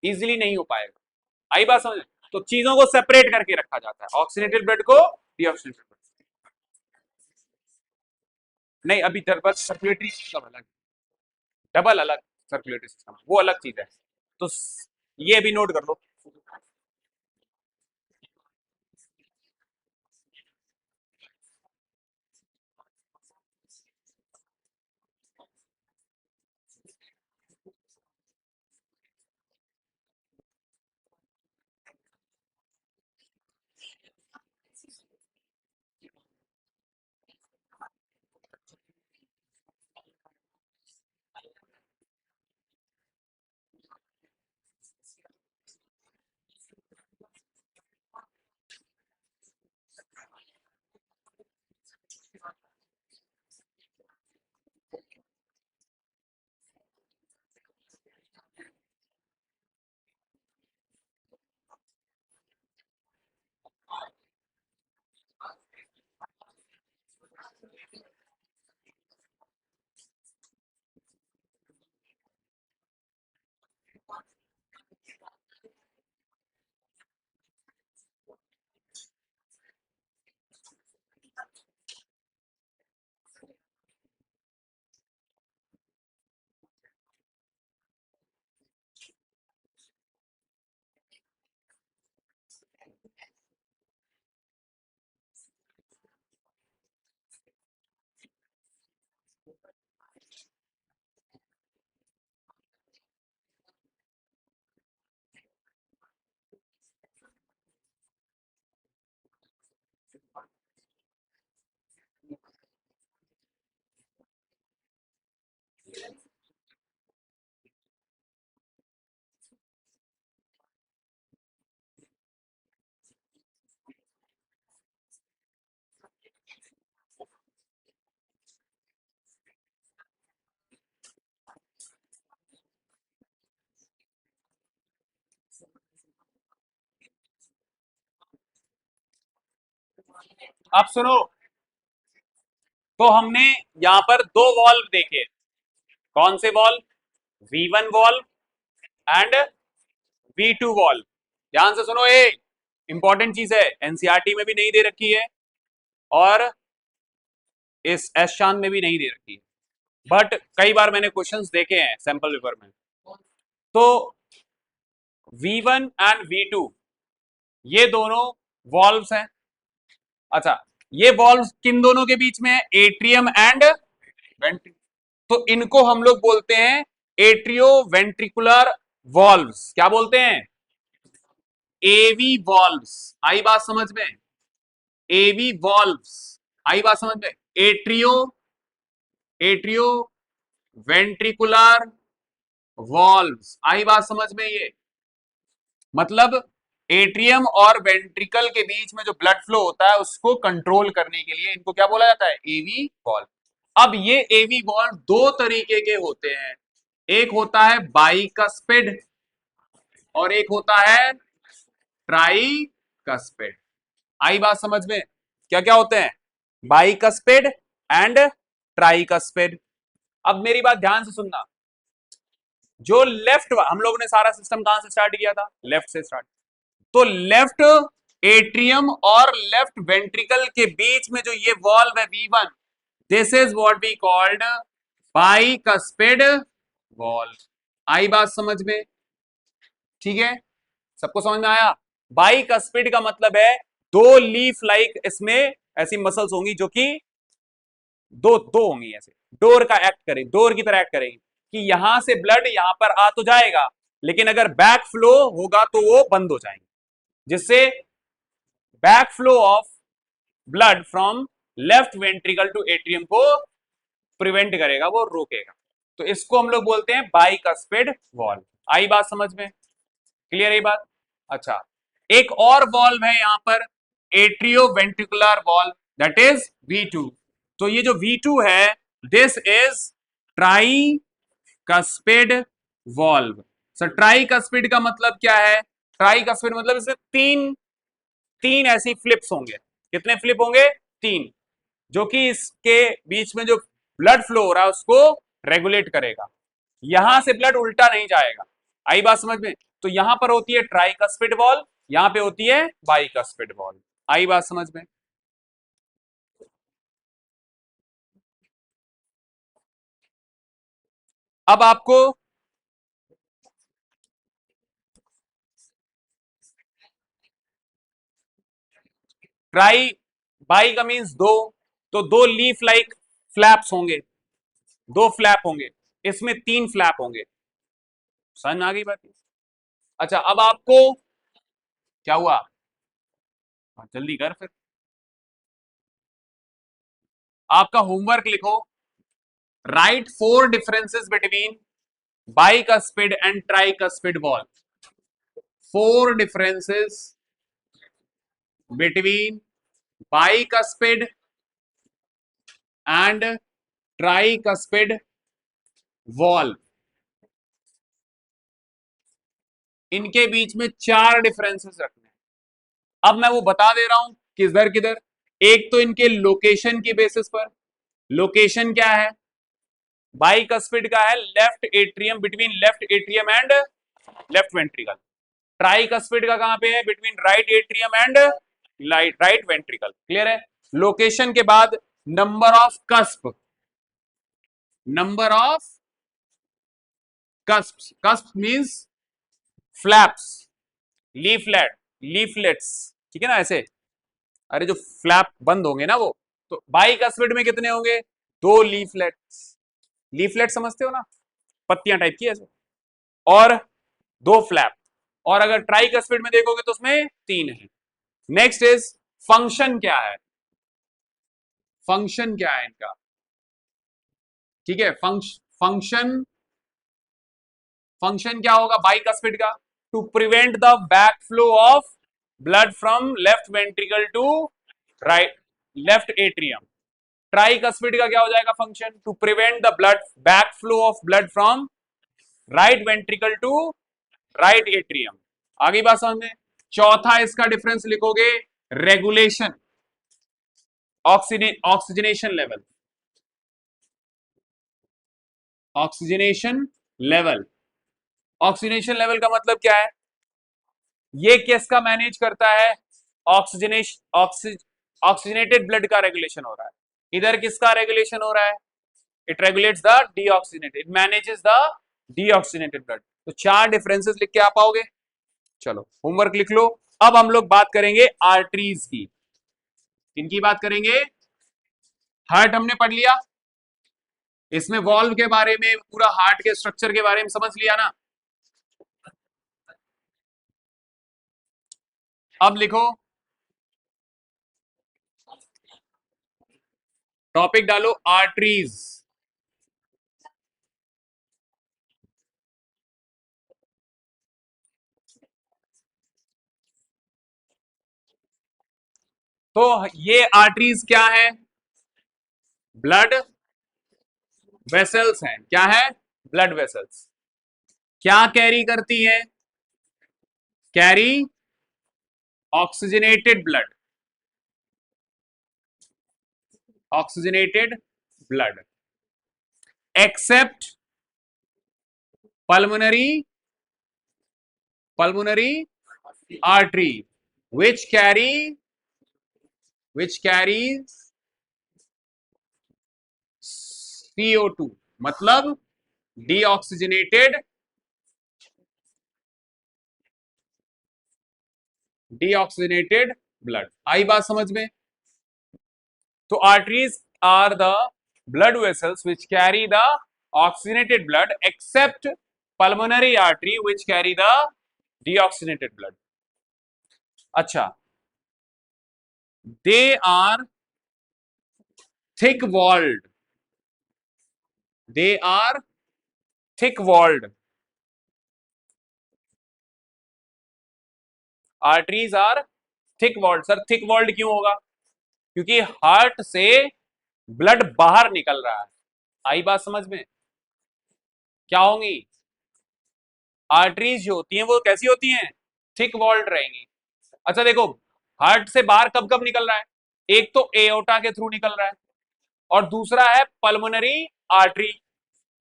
इजीली नहीं हो पाएगा। आई बात समझ? तो चीजों को सेपरेट करके रखा जाता है, ऑक्सीनेटेड ब्लड को डीऑक्सीनेटेड ब्लड। नहीं, अभी बस सर्कुलेटरी सिस्टम अलग, डबल अलग सर्कुलेटरी सिस्टम, वो अलग चीज है। तो ये भी नोट कर लो। अब सुनो, तो हमने यहां पर दो वॉल्व देखे। कौन से valve? V1 valve and V2 valve. ध्यान से सुनो, ये इंपॉर्टेंट चीज है, एनसीईआरटी में भी नहीं दे रखी है और इस एस शान में भी नहीं दे रखी है, बट कई बार मैंने क्वेश्चंस देखे हैं सैंपल पेपर में। तो V1 एंड V2 ये दोनों वॉल्व्स हैं। अच्छा, ये वॉल्व्स किन दोनों के बीच में है? Atrium and ventricle. तो इनको हम लोग बोलते हैं एट्रियो वेंट्रिकुलर वॉल्व्स। क्या बोलते हैं? एवी वॉल्व्स। आई बात समझ में? एवी वॉल्व्स। आई बात समझ में? Atrio atrioventricular valves. आई बात समझ में? ये मतलब एट्रियम और वेंट्रिकल के बीच में जो ब्लड फ्लो होता है उसको कंट्रोल करने के लिए इनको क्या बोला जाता है? एवी वॉल्व। अब ये एवी वॉल्व दो तरीके के होते हैं, एक होता है बाइकस्पिड और एक होता है ट्राइकस्पिड। आई बात समझ में? क्या क्या होते हैं? Bicuspid and tricuspid. अब मेरी बात ध्यान से सुनना। जो लेफ्ट, हम लोग ने सारा सिस्टम कहां से स्टार्ट किया था? लेफ्ट से स्टार्ट। तो लेफ्ट एट्रियम और लेफ्ट वेंट्रिकल के बीच में जो ये वॉल्व है V1, this is what we called bicuspid valve. आई बात समझ में? ठीक है, सबको समझ में आया? बाइकस्पिड का मतलब है दो लीफ लाइक इसमें ऐसी मसल्स होंगी जो कि दो दो होंगी, ऐसे डोर का एक्ट करें, डोर की तरह एक्ट करेंगी कि यहां से ब्लड यहां पर आ तो जाएगा, लेकिन अगर बैक फ्लो होगा तो वो बंद हो जाएंगे, जिससे back flow of blood from left ventricle to atrium को प्रिवेंट करेगा, वो रोकेगा। तो इसको हम लोग बोलते हैं बाइकस्पिड वॉल्व। आई बात समझ में? क्लियर है बात? अच्छा, एक और वॉल्व है यहां पर, atrio ventricular valve, that is V2। तो ये जो V2 है, this is tricuspid valve. Sir tricuspid का मतलब क्या है? ट्राइकस्पिड मतलब इसमें तीन तीन ऐसी फ्लिप्स होंगे। कितने फ्लिप होंगे? तीन, जो कि इसके बीच में जो ब्लड फ्लो हो रहा है उसको रेगुलेट करेगा। यहां से ब्लड उल्टा नहीं जाएगा। आई बात समझ में? तो यहां पर होती है ट्राइकस्पिड वॉल्व, यहां पे होती है बाइकस्पिड वॉल्व। आई बात समझ में? अब आपको ट्राई बाई का मीन्स दो, तो दो लीफ लाइक फ्लैप्स होंगे, दो फ्लैप होंगे, इसमें तीन फ्लैप होंगे। समझ आ गई बात? अच्छा, अब आपको क्या हुआ? जल्दी कर फिर, आपका होमवर्क लिखो। Right four differences between bicuspid and tricuspid valve. Four differences between bicuspid and tricuspid valve. इनके बीच में चार डिफरेंसेस रखने हैं। अब मैं वो बता दे रहा हूं किधर किधर। एक तो इनके लोकेशन की बेसिस पर। लोकेशन क्या है? बाइकस्पिड का है left atrium, between left atrium and left ventricle. Tricuspid का कहां पे है? Between right atrium and right ventricle. Clear है? लोकेशन के बाद number of cusp, number of cusp, cusp means flaps, leaflet, leaflets, ठीक है ना? ऐसे, अरे जो फ्लैप बंद होंगे ना वो, तो बाइकस्पिड में कितने होंगे? दो लीफलेट्स। लीफलेट समझते हो ना, पत्तियां टाइप की ऐसे, और दो फ्लैप। और अगर ट्राइकस्पिड में देखोगे तो उसमें तीन है। नेक्स्ट इज फंक्शन क्या है? फंक्शन क्या है इनका? ठीक है, फंक्शन, फंक्शन क्या होगा बाइकस्पिड का? To prevent the back flow of blood from left ventricle to right left atrium. Tricuspid का क्या हो जाएगा function? To prevent the blood back flow of blood from right ventricle to right atrium. आगे बात समझ में? चौथा इसका डिफरेंस लिखोगे, regulation, oxygenation level, oxygenation level. Oxygenation level का मतलब क्या है? ये किसका मैनेज करता है? ऑक्सीजनेशन, ऑक्सीजनेटेड ब्लड का रेगुलेशन हो रहा है। इधर किसका रेगुलेशन हो रहा है? It regulates the deoxygenated, it manages the deoxygenated blood. तो चार डिफरेंसेस लिख के आ पाओगे? चलो होमवर्क लिख लो। अब हम लोग बात करेंगे आर्टरीज की। किनकी बात करेंगे? हार्ट हमने पढ़ लिया, इसमें वॉल्व के बारे में, पूरा हार्ट के स्ट्रक्चर के बारे में समझ लिया ना। अब लिखो, टॉपिक डालो आर्टरीज। तो ये आर्टरीज क्या है? ब्लड वेसल्स हैं। क्या है? Blood vessels. क्या कैरी करती है? Carry oxygenated blood, oxygenated blood, accept pulmonary, pulmonary artery which carry, which carries CO2, मतलब डीऑक्सीजनेटेड, डीऑक्सीजनेटेड ब्लड। आई बात समझ में? तो arteries are the blood vessels which carry the oxygenated blood except pulmonary artery which carry the deoxygenated blood. अच्छा, they are thick walled, they are thick walled, arteries are thick walled। Sir thick walled क्यों होगा? क्योंकि heart से blood बाहर निकल रहा है। आई बात समझ में? क्या होंगी? आर्टरीज जो होती हैं वो कैसी होती हैं? थिक वॉल्ड रहेंगी। अच्छा देखो, हार्ट से बाहर कब कब निकल रहा है? एक तो एओर्टा के थ्रू निकल रहा है, और दूसरा है पल्मोनरी आर्टरी,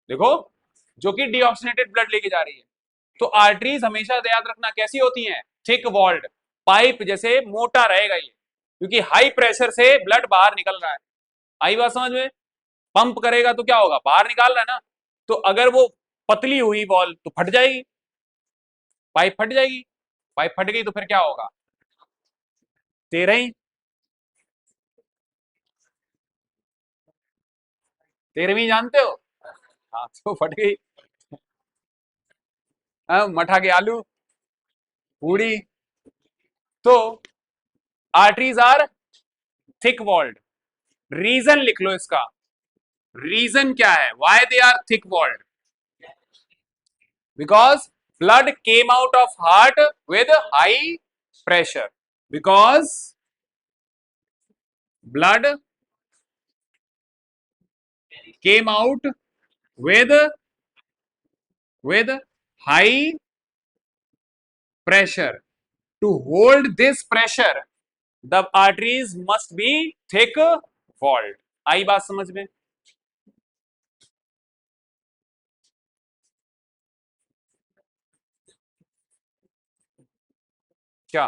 देखो, जो कि डीऑक्सीनेटेड ब्लड लेके जा रही है। तो आर्टरीज हमेशा याद रखना कैसी होती हैं? थिक वॉल्ड, पाइप जैसे मोटा रहेगा ये, क्योंकि हाई प्रेशर से ब्लड बाहर निकल रहा है। आई बात समझ में? पंप करेगा तो क्या होगा? बाहर निकाल रहा है ना। तो अगर वो पतली हुई वॉल तो फट जाएगी, पाइप फट जाएगी। पाइप फट गई तो फिर क्या होगा? 13वीं, 13वीं जानते हो? हाँ, तो फट गई। हाँ, मठा के आलू पूरी। तो arteries are thick walled. Reason लिख लो इसका। रीजन क्या है? Why they are thick walled? Because blood came out of heart with high pressure, because blood came out with high pressure. To hold this pressure the arteries must be thick walled। आई बात समझ में? क्या?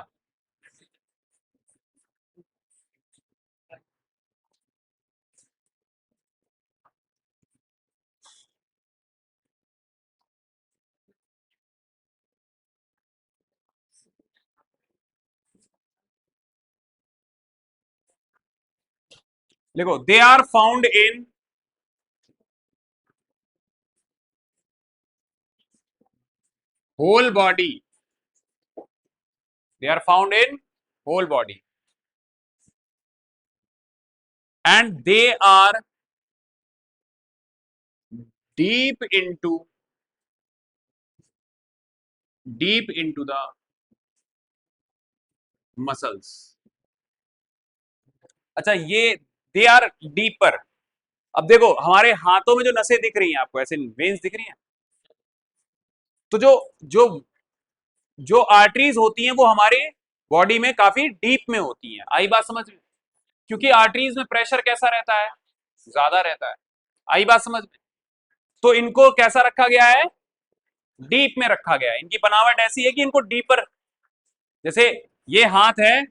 देखो, they are found in whole body, they are found in whole body, and they are deep into, deep into the muscles। अच्छा, ये they are deeper. अब देखो, हमारे हाथों में जो नसें दिख रही हैं आपको, ऐसे वेन्स दिख रही हैं, तो जो जो जो आर्टरीज होती हैं वो हमारे बॉडी में काफी डीप में होती हैं। आई बात समझ में? क्योंकि आर्टरीज में प्रेशर कैसा रहता है? ज्यादा रहता है। आई बात समझ में? तो इनको कैसा रखा गया है? डीप में रखा गया है। इनकी बनावट ऐसी है कि इनको डीपर, जैसे ये हाथ है,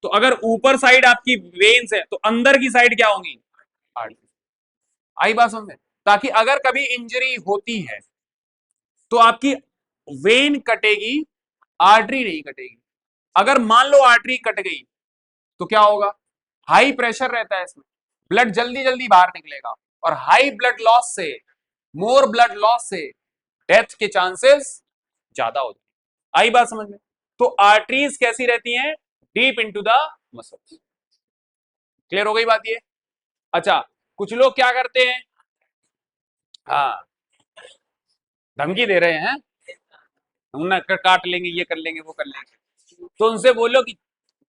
तो अगर ऊपर साइड आपकी वेन्स है तो अंदर की साइड क्या होंगी? आर्टरी। आई बात समझ में? ताकि अगर कभी इंजरी होती है तो आपकी वेन कटेगी, आर्टरी नहीं कटेगी। अगर मान लो आर्टरी कट गई तो क्या होगा? हाई प्रेशर रहता है इसमें, ब्लड जल्दी जल्दी बाहर निकलेगा, और हाई ब्लड लॉस से, मोर ब्लड लॉस से डेथ के चांसेस ज्यादा होते हैं। आई बात समझ में? तो आर्टरीज कैसी रहती हैं? Deep into the muscles. Clear हो गई बात ये? अच्छा, कुछ लोग क्या करते हैं, हाँ, धमकी दे रहे हैं, हम ना काट लेंगे, ये कर लेंगे, वो कर लेंगे, तो उनसे बोलो कि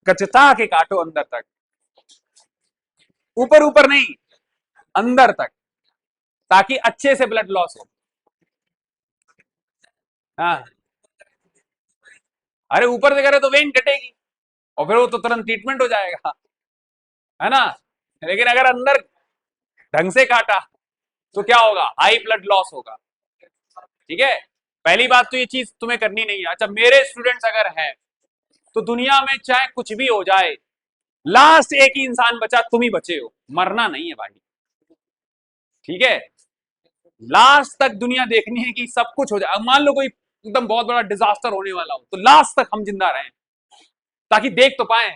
कचता के काटो अंदर तक, ऊपर ऊपर नहीं, अंदर तक, ताकि अच्छे से ब्लड लॉस हो। हाँ, अरे ऊपर से करे तो वेन कटेगी और फिर वो तो तुरंत ट्रीटमेंट हो जाएगा, है ना? लेकिन अगर अंदर ढंग से काटा तो क्या होगा? हाई ब्लड लॉस होगा। ठीक है, पहली बात तो ये चीज तुम्हें करनी नहीं है। अच्छा, मेरे स्टूडेंट्स अगर हैं तो दुनिया में चाहे कुछ भी हो जाए, लास्ट एक ही इंसान बचा, तुम ही बचे हो, मरना नहीं है भाई। ठीक है, लास्ट तक दुनिया देखनी है कि सब कुछ हो जाए। अब मान लो कोई एकदम बहुत बड़ा डिजास्टर होने वाला हो, तो लास्ट तक हम जिंदा रहें, ताकि देख तो पाए।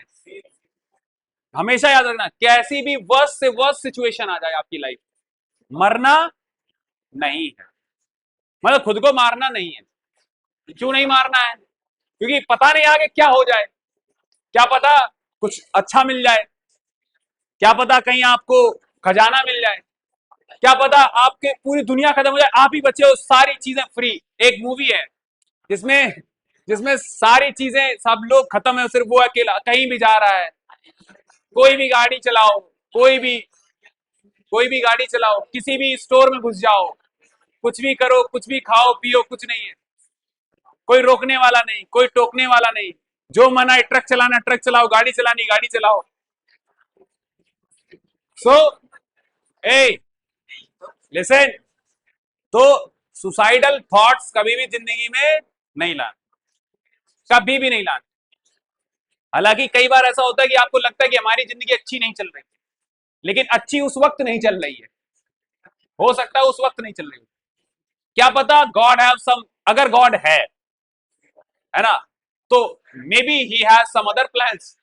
हमेशा याद रखना, कैसी भी वर्स्ट से वर्स्ट सिचुएशन आ जाए आपकी लाइफ, मरना नहीं है, मतलब खुद को मारना नहीं है। क्यों नहीं मारना है? क्योंकि पता नहीं आगे क्या हो जाए, क्या पता कुछ अच्छा मिल जाए, क्या पता कहीं आपको खजाना मिल जाए, क्या पता आपके पूरी दुनिया खत्म हो जाए, आप ही बचे हो, सारी चीजें फ्री। एक मूवी है जिसमें जिसमें सारी चीजें, सब लोग खत्म है, सिर्फ वो अकेला कहीं भी जा रहा है। कोई भी गाड़ी चलाओ, कोई भी कोई भी गाड़ी चलाओ, किसी भी स्टोर में घुस जाओ, कुछ भी करो, कुछ भी खाओ पियो, कुछ नहीं है, कोई रोकने वाला नहीं, कोई टोकने वाला नहीं। जो मना है, ट्रक चलाना ट्रक चलाओ, गाड़ी चलानी गाड़ी चलाओ। सो ए लिसन, तो सुसाइडल थॉट्स कभी भी जिंदगी में नहीं लाना, कभी भी नहीं लाना। हालांकि कई बार ऐसा होता है कि आपको लगता है कि हमारी जिंदगी अच्छी नहीं चल रही, लेकिन अच्छी उस वक्त नहीं चल रही है, हो सकता है उस वक्त नहीं चल रही। क्या पता गॉड हैव सम, अगर गॉड है ना, तो may be he has some other plans.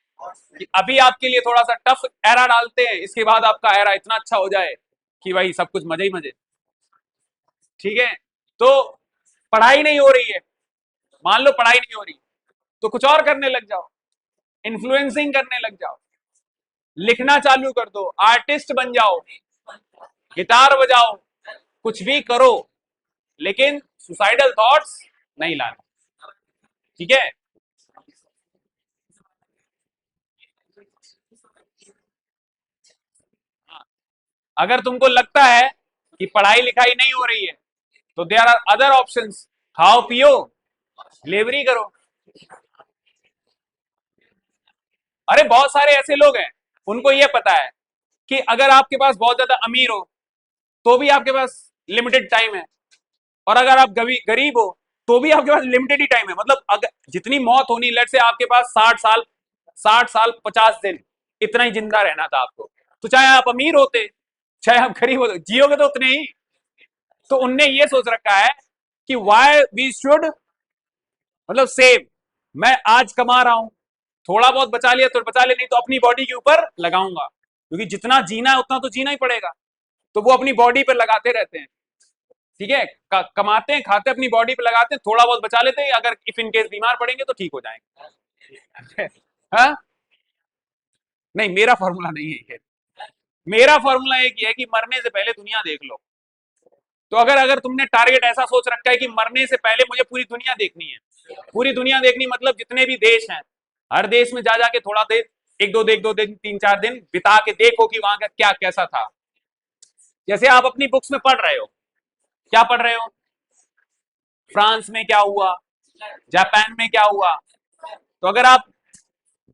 अभी आपके लिए थोड़ा सा टफ एरा डालते हैं, इसके बाद आपका एरा इतना अच्छा हो जाए कि भाई सब कुछ मजे ही मजे। ठीक है, तो पढ़ाई नहीं हो रही है, मान लो पढ़ाई नहीं हो रही, तो कुछ और करने लग जाओ, इन्फ्लुएंसिंग करने लग जाओ, लिखना चालू कर दो, आर्टिस्ट बन जाओ, गिटार बजाओ, कुछ भी करो, लेकिन सुसाइडल थॉट्स नहीं लाना। ठीक है, अगर तुमको लगता है कि पढ़ाई लिखाई नहीं हो रही है, तो देयर आर अदर ऑप्शंस। खाओ पियो, डिलीवरी करो। अरे बहुत सारे ऐसे लोग हैं, उनको ये पता है कि अगर आपके पास बहुत ज्यादा अमीर हो तो भी आपके पास लिमिटेड टाइम है, और अगर आप गरीब हो तो भी आपके पास लिमिटेड ही टाइम है। मतलब अगर जितनी मौत होनी, लेट से आपके पास 60 साल, 60 साल 50 दिन, इतना ही जिंदा रहना था आपको, तो चाहे आप अमीर होते चाहे आप गरीब होते, जियोगे तो उतने ही। तो उनने ये सोच रखा है कि वाई वी शुड, मतलब सेव, मैं आज कमा रहा हूं, थोड़ा बहुत बचा लिया तो बचा लिया, नहीं तो अपनी बॉडी के ऊपर लगाऊंगा, क्योंकि जितना जीना है उतना तो जीना ही पड़ेगा। तो वो अपनी बॉडी पे लगाते रहते हैं। ठीक है, कमाते हैं, खाते अपनी बॉडी पे लगाते हैं, थोड़ा बहुत बचा लेते हैं, अगर इफ इन केस बीमार पड़ेंगे तो ठीक हो जाएंगे। हाँ, नहीं मेरा फॉर्मूला नहीं है ये, मेरा फॉर्मूला एक ही है कि मरने से पहले दुनिया देख लो। तो अगर अगर तुमने टारगेट ऐसा सोच रखा है कि मरने से पहले मुझे पूरी दुनिया देखनी है, पूरी दुनिया देखनी मतलब जितने भी देश हैं, हर देश में जा जाके थोड़ा देर, एक दो दिन 3 4 दिन बिता के देखो कि वहां का क्या कैसा था। जैसे आप अपनी बुक्स में पढ़ रहे हो, क्या पढ़ रहे हो, फ्रांस में क्या हुआ, जापान में क्या हुआ, तो अगर आप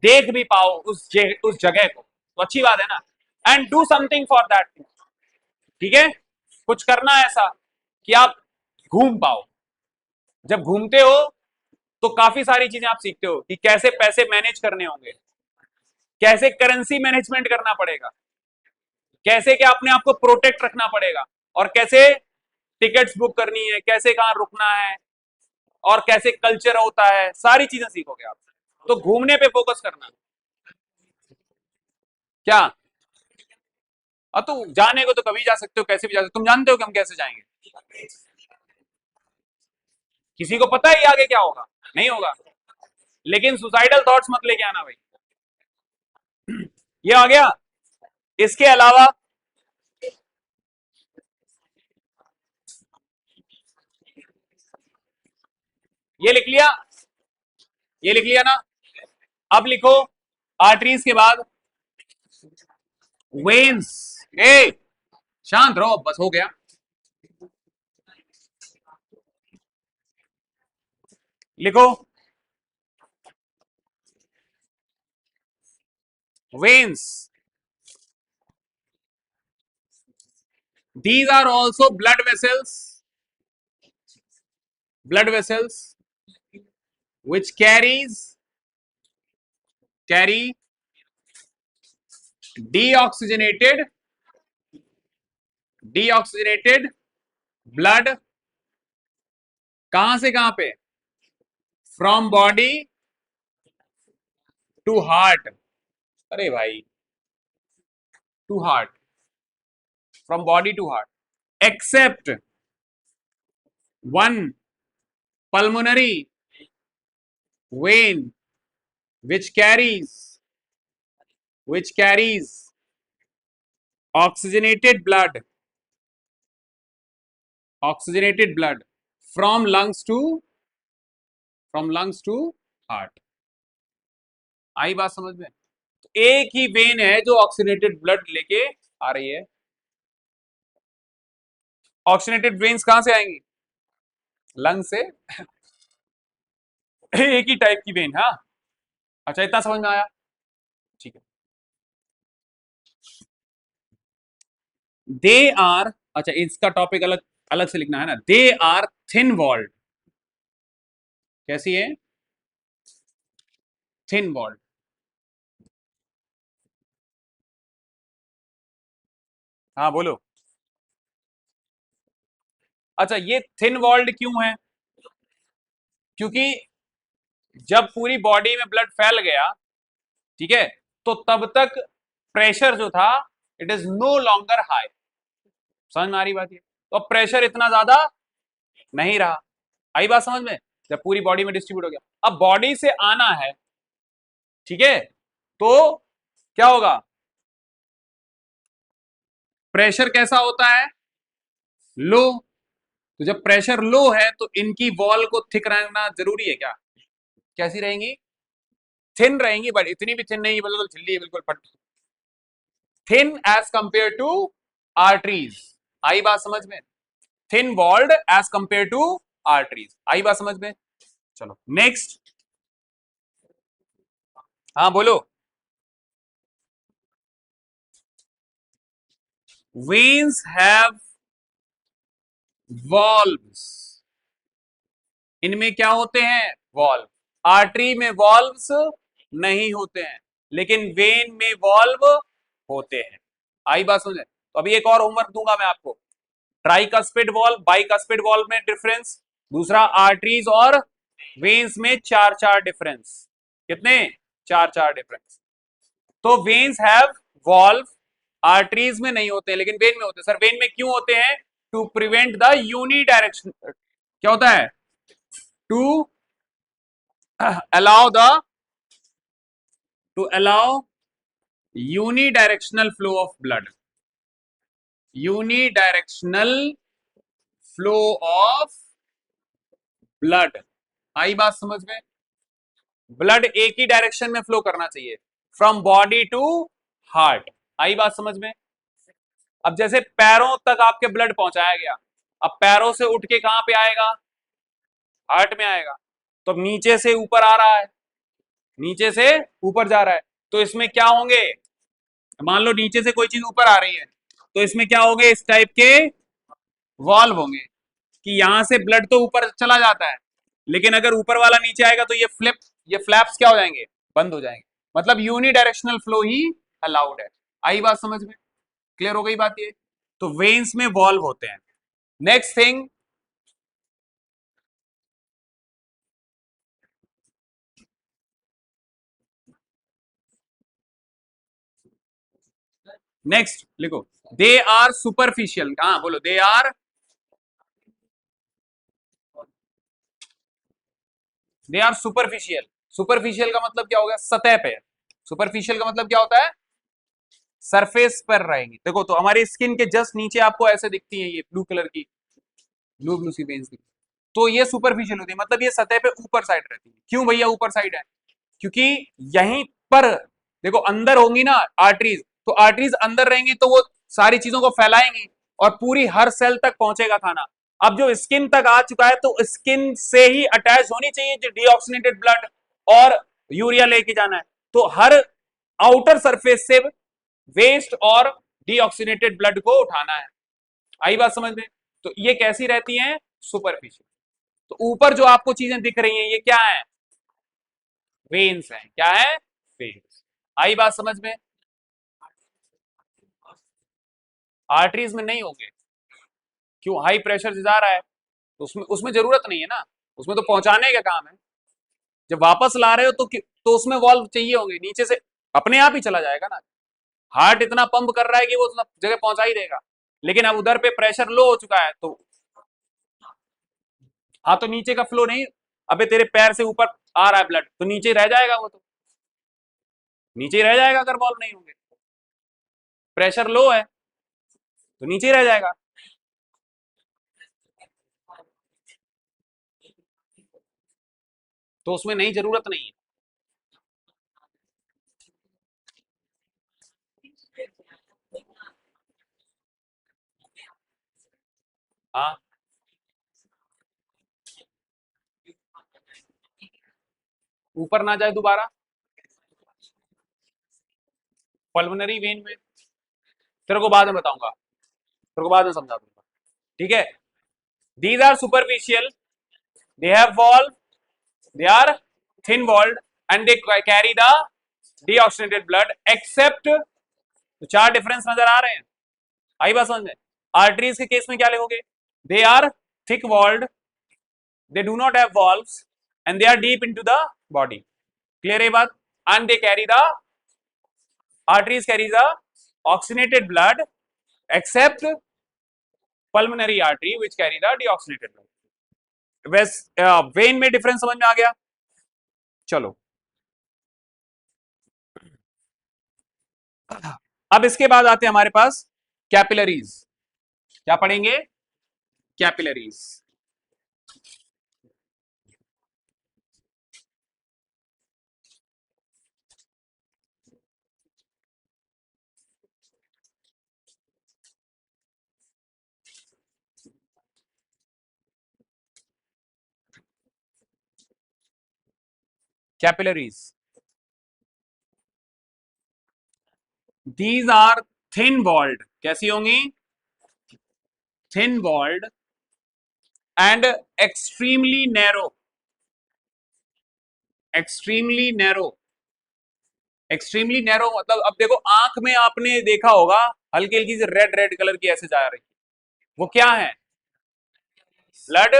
देख भी पाओ उस जगह को तो अच्छी बात है ना। And do something for that. ठीक है, कुछ करना है ऐसा कि आप घूम पाओ। जब घूमते हो तो काफी सारी चीजें आप सीखते हो कि कैसे पैसे मैनेज करने होंगे, कैसे करेंसी मैनेजमेंट करना पड़ेगा, कैसे क्या अपने आप को प्रोटेक्ट रखना पड़ेगा, और कैसे टिकट्स बुक करनी है, कैसे कहां रुकना है, और कैसे कल्चर होता है, सारी चीजें सीखोगे आप। तो घूमने पे फोकस करना। क्या? तो जाने को तो कभी जा सकते हो, कैसे भी जा सकते हो, तुम जानते हो कि हम कैसे जाएंगे? किसी को पता है ये आगे क्या होगा? नहीं होगा। लेकिन सुसाइडल थॉट्स मत लेके आना भाई। ये आ गया। इसके अलावा ये लिख लिया, ये लिख लिया ना। अब लिखो आर्टरीज के बाद वेन्स। ए शांत रहो, बस हो गया। लिखो veins, these are also blood vessels which carry deoxygenated blood। कहां से कहां पे? From body to heart. अरे भाई, to heart, from body to heart, except one pulmonary vein which carries oxygenated blood from lungs to heart। आई बात समझ में? एक ही वेन है जो ऑक्सीनेटेड ब्लड लेके आ रही है। ऑक्सीनेटेड वेन्स कहां से आएंगी? लंग से। एक ही टाइप की वेन। हाँ, अच्छा इतना समझ में आया, ठीक है। दे आर, अच्छा इसका टॉपिक अलग अलग से लिखना है ना। They are thin walled. कैसी है? Thin walled. हाँ बोलो। अच्छा ये थिन वॉल्ड क्यों है? क्योंकि जब पूरी बॉडी में ब्लड फैल गया, ठीक है, तो तब तक प्रेशर जो था it is no longer high. समझ में आ रही बात? ये तो अब प्रेशर इतना ज्यादा नहीं रहा। आई बात समझ में? जब पूरी बॉडी में डिस्ट्रीब्यूट हो गया, अब बॉडी से आना है, ठीक है, तो क्या होगा? प्रेशर कैसा होता है? लो। तो जब प्रेशर लो है तो इनकी वॉल को थिक रहना जरूरी है क्या? कैसी रहेंगी? थिन रहेंगी, बट इतनी भी थिन नहीं, बिल्कुल झिल्ली है, बिल्कुल पट thin as compare to arteries. आई बात समझ में? Thin walled as compare to arteries. आई बात समझ में? चलो नेक्स्ट। हाँ बोलो। Veins have valves. इनमें क्या होते हैं? वॉल्व। आर्टरी में वॉल्व्स नहीं होते हैं, लेकिन वेन में वॉल्व होते हैं। आई बात समझे? तो अभी एक और होमवर्क दूंगा मैं आपको। ट्राइकस्पिड वॉल्व, बाइकस्पिड वॉल्व में डिफरेंस, दूसरा आर्टरीज और वेन्स में चार चार डिफरेंस। कितने? चार चार डिफरेंस। तो वेन्स हैव वॉल्व, आर्टरीज में नहीं होते हैं लेकिन वेन में होते हैं। सर वेन में क्यों होते हैं? To prevent the uni direction, क्या होता है? To allow the to allow unidirectional flow of blood, unidirectional flow of blood। आई बात समझ में? ब्लड एक ही डायरेक्शन में फ्लो करना चाहिए, फ्रॉम बॉडी टू हार्ट। आई बात समझ में? अब जैसे पैरों तक आपके ब्लड पहुंचाया गया, अब पैरों से उठ के कहां पे आएगा? हार्ट में आएगा। तो नीचे से ऊपर आ रहा है, नीचे से ऊपर जा रहा है, तो इसमें क्या होंगे? मान लो नीचे से कोई चीज ऊपर आ रही है, तो इसमें क्या होंगे? इस टाइप के वॉल्व होंगे कि यहां से ब्लड तो ऊपर चला जाता है, लेकिन अगर ऊपर वाला नीचे आएगा तो ये फ्लैप्स क्या हो जाएंगे? बंद हो जाएंगे। मतलब यूनी डायरेक्शनल फ्लो ही अलाउड है। आई बात समझ में? क्लियर हो गई बात ये? तो वेन्स में वॉल्व होते हैं। नेक्स्ट थिंग, नेक्स्ट लिखो, दे आर सुपरफिशियल। हाँ बोलो, दे आर सुपरफिशियल। सुपरफिशियल का मतलब क्या हो गया? सतह पे। सुपरफिशियल का मतलब क्या होता है? सरफेस पर रहेंगे। देखो तो हमारी स्किन के जस्ट नीचे आपको ऐसे दिखती है ये ब्लू कलर की, ब्लू ब्लू सी वेन्स दिखती है। तो ये सुपरफिशियल होती है, मतलब ये सतह पे ऊपर साइड रहती है। क्यों भैया ऊपर साइड है? क्योंकि यहीं पर देखो अंदर होंगी ना आर्टरीज, तो आर्टरीज अंदर रहेंगी तो वो सारी चीजों को फैलाएंगी और पूरी हर सेल तक पहुंचेगा खाना। अब जो स्किन तक आ चुका है तो स्किन से ही अटैच होनी चाहिए जो डीऑक्सीनेटेड ब्लड और यूरिया लेके जाना है। तो हर आउटर सरफेस से वेस्ट और डीऑक्सीनेटेड ब्लड को उठाना है। आई बात समझ में? तो ये कैसी रहती हैं? सुपरफिशियल। तो ऊपर जो आपको चीजें दिख रही हैं ये क्या है? वेन्स हैं। क्या है? वेन्स। आई बात समझ में? आर्टरीज में नहीं होंगे। क्यों? हाई प्रेशर से जा रहा है तो उसमें उसमें जरूरत नहीं है ना, उसमें तो पहुंचाने का काम है। जब वापस ला रहे हो तो उसमें वॉल्व चाहिए होंगे नीचे से, अपने आप ही चला जाएगा ना। हार्ट इतना पंप कर रहा है कि वो उतना जगह पहुंचा ही देगा, लेकिन अब उधर पे प्रेशर लो हो चुका है तो हाँ, तो नीचे का फ्लो नहीं। अबे तेरे पैर से ऊपर आ रहा है ब्लड तो नीचे रह जाएगा, वो तो नीचे ही रह जाएगा अगर वॉल्व नहीं होंगे। प्रेशर लो है तो नीचे ही रह जाएगा। तो उसमें नहीं, जरूरत नहीं है। हाँ, ऊपर ना जाए दोबारा पल्मोनरी वेन में। तेरे को बाद में बताऊंगा, तेरे को बाद में समझा दूंगा। ठीक है, these are superficial, they have valve, they are thin walled and they carry the deoxygenated blood except. तो चार डिफरेंस नजर आ रहे हैं। आई बात समझ में? आर्टरीज के केस में क्या लिखोगे? They are thick walled, they do not have valves and they are deep into the body. Clear है बात? And they carry the arteries carry the oxygenated blood except pulmonary artery which carry the deoxygenated blood. वैस when में difference समझ में आ गया? चलो अब इसके बाद आते हैं हमारे पास कैपिलरीज। क्या पढ़ेंगे? Capillaries. Capillaries, these are thin walled. कैसी होंगी? Thin walled and extremely narrow. Extremely narrow, extremely narrow मतलब अब देखो आंख में आपने देखा होगा हल्की हल्की सी रेड रेड कलर की ऐसे जा रही है, वो क्या है? Blood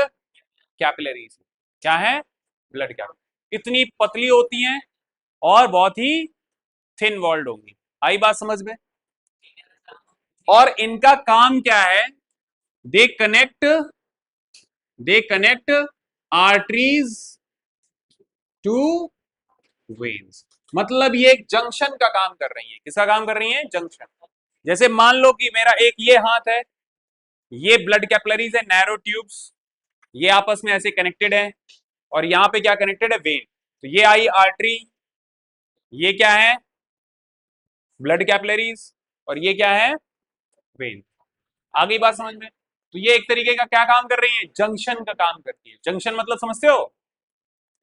capillaries. क्या है? Blood capillary. इतनी पतली होती हैं और बहुत ही थिन वॉल्ड होंगी। आई बात समझ में? और इनका काम क्या है? They connect, they connect arteries to veins. मतलब ये एक जंक्शन का काम कर रही है। किसका काम कर रही है? जंक्शन। जैसे मान लो कि मेरा एक ये हाथ है, ये ब्लड कैपिलरीज है, नैरो ट्यूब्स, ये आपस में ऐसे कनेक्टेड है और यहां पे क्या कनेक्टेड है? वेन। तो ये आई आर्टरी, ये क्या है? ब्लड कैपिलरीज, और ये क्या है? वेन। आ गई बात समझ में? तो ये एक तरीके का क्या काम कर रही है? जंक्शन का काम करती है। जंक्शन मतलब समझते हो?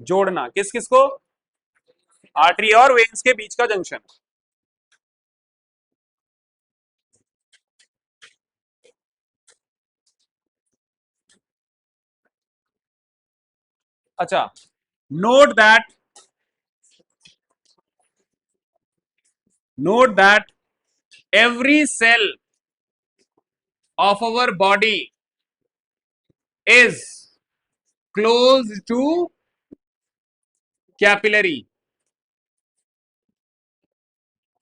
जोड़ना। किस किस को? आर्टरी और वेन्स के बीच का जंक्शन। अच्छा, note that, note that every cell of our body is close to capillary.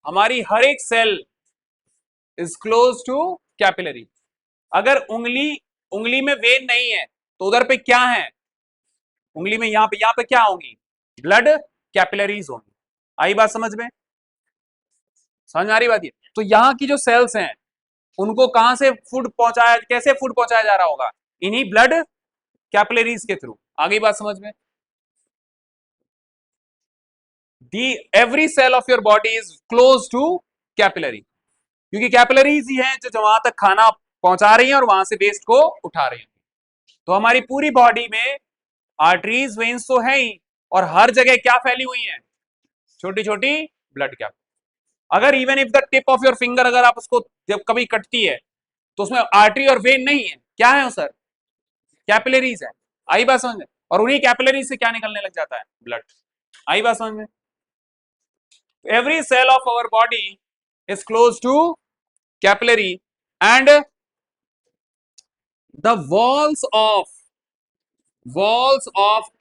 हमारी हर एक cell is close to capillary. अगर उंगली उंगली में वेन नहीं है तो उधर पे क्या है, उंगली में यहां पे क्या होंगी, ब्लड कैपिलरीज होंगी। आई बात समझ में, समझ में आ रही बात ये। तो यहाँ की जो सेल्स हैं उनको कहां से फूड पहुंचाया, कैसे फूड पहुंचाया जा रहा होगा, इन्हीं ब्लड कैपिलरीज के थ्रू। आ गई बात समझ में। The every cell of your body is close to capillary, क्योंकि कैपिलरीज ही हैं जो वहां तक खाना पहुंचा रही हैं और वहां से वेस्ट को उठा रही हैं। तो हमारी पूरी बॉडी में आर्टरीज वेन्स तो है ही, और हर जगह क्या फैली हुई हैं, छोटी छोटी ब्लड कैप। अगर even if the tip of your finger, अगर आप उसको जब कभी कटती है तो उसमें आर्टरी और वेन नहीं है, क्या है सर, कैपिलरीज है। आई बात समझ में। और उन्हीं कैपिलरीज से क्या निकलने लग जाता है, ब्लड। आई बात समझ में। Every cell of our body is close to capillary, and the walls of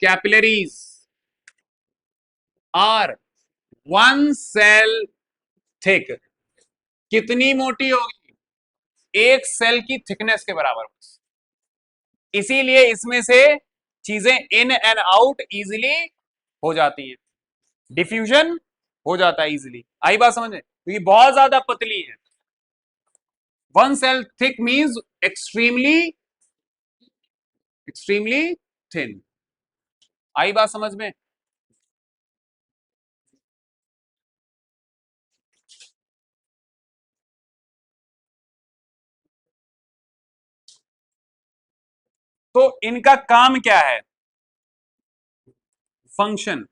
capillaries are 1 cell thick। कितनी मोटी होगी, 1 सेल की थिकनेस के बराबर। इसीलिए इसमें से चीजें इन एंड आउट इजीली हो जाती हैं, डिफ्यूजन हो जाता है इजीली। आई बात समझ में, क्योंकि बहुत ज्यादा पतली है। 1 cell thick means extremely extremely thin. आई बात समझ में। तो इनका काम क्या है, function,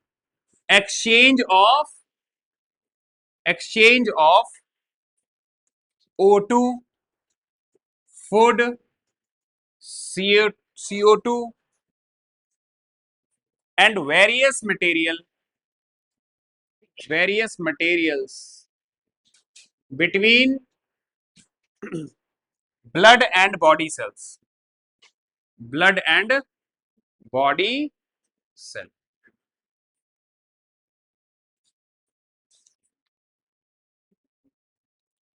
exchange of O2, food, CO2 and various materials between blood and body cells, blood and body cell।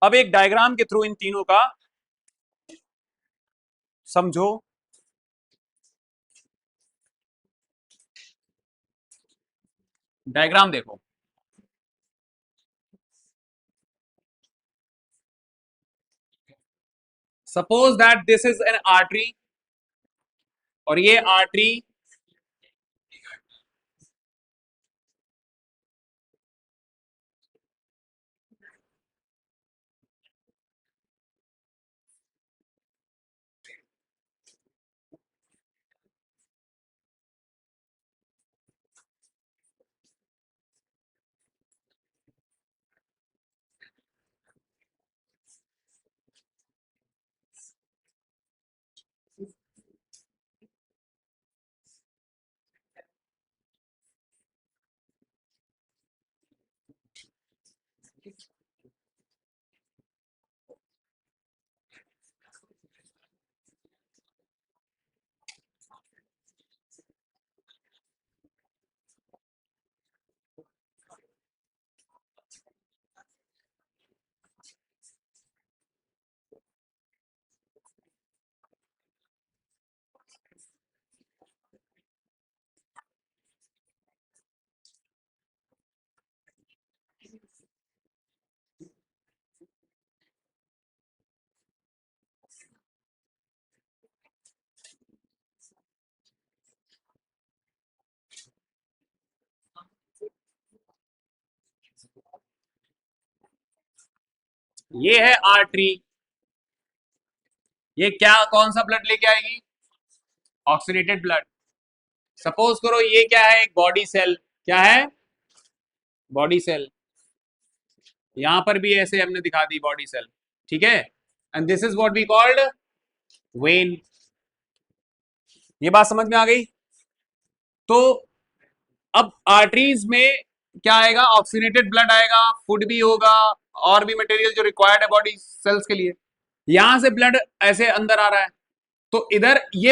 अब एक डायग्राम के थ्रू इन तीनों का समझो। डायग्राम देखो, suppose that this is an artery, और ये आर्टरी ये है आर्टरी, ये क्या कौन सा ब्लड लेके आएगी, ऑक्सीडेटेड ब्लड। सपोज करो ये क्या है, एक बॉडी सेल, क्या है, बॉडी सेल। यहां पर भी ऐसे हमने दिखा दी बॉडी सेल, ठीक है। And this is what we called vein. ये बात समझ में आ गई। तो अब आर्टरीज में क्या आएगा, ऑक्सीनेटेड ब्लड आएगा, फूड भी होगा, और भी मटेरियल जो रिक्वायर्ड है बॉडी सेल्स के लिए। यहां से ब्लड ऐसे अंदर आ रहा है, तो इधर ये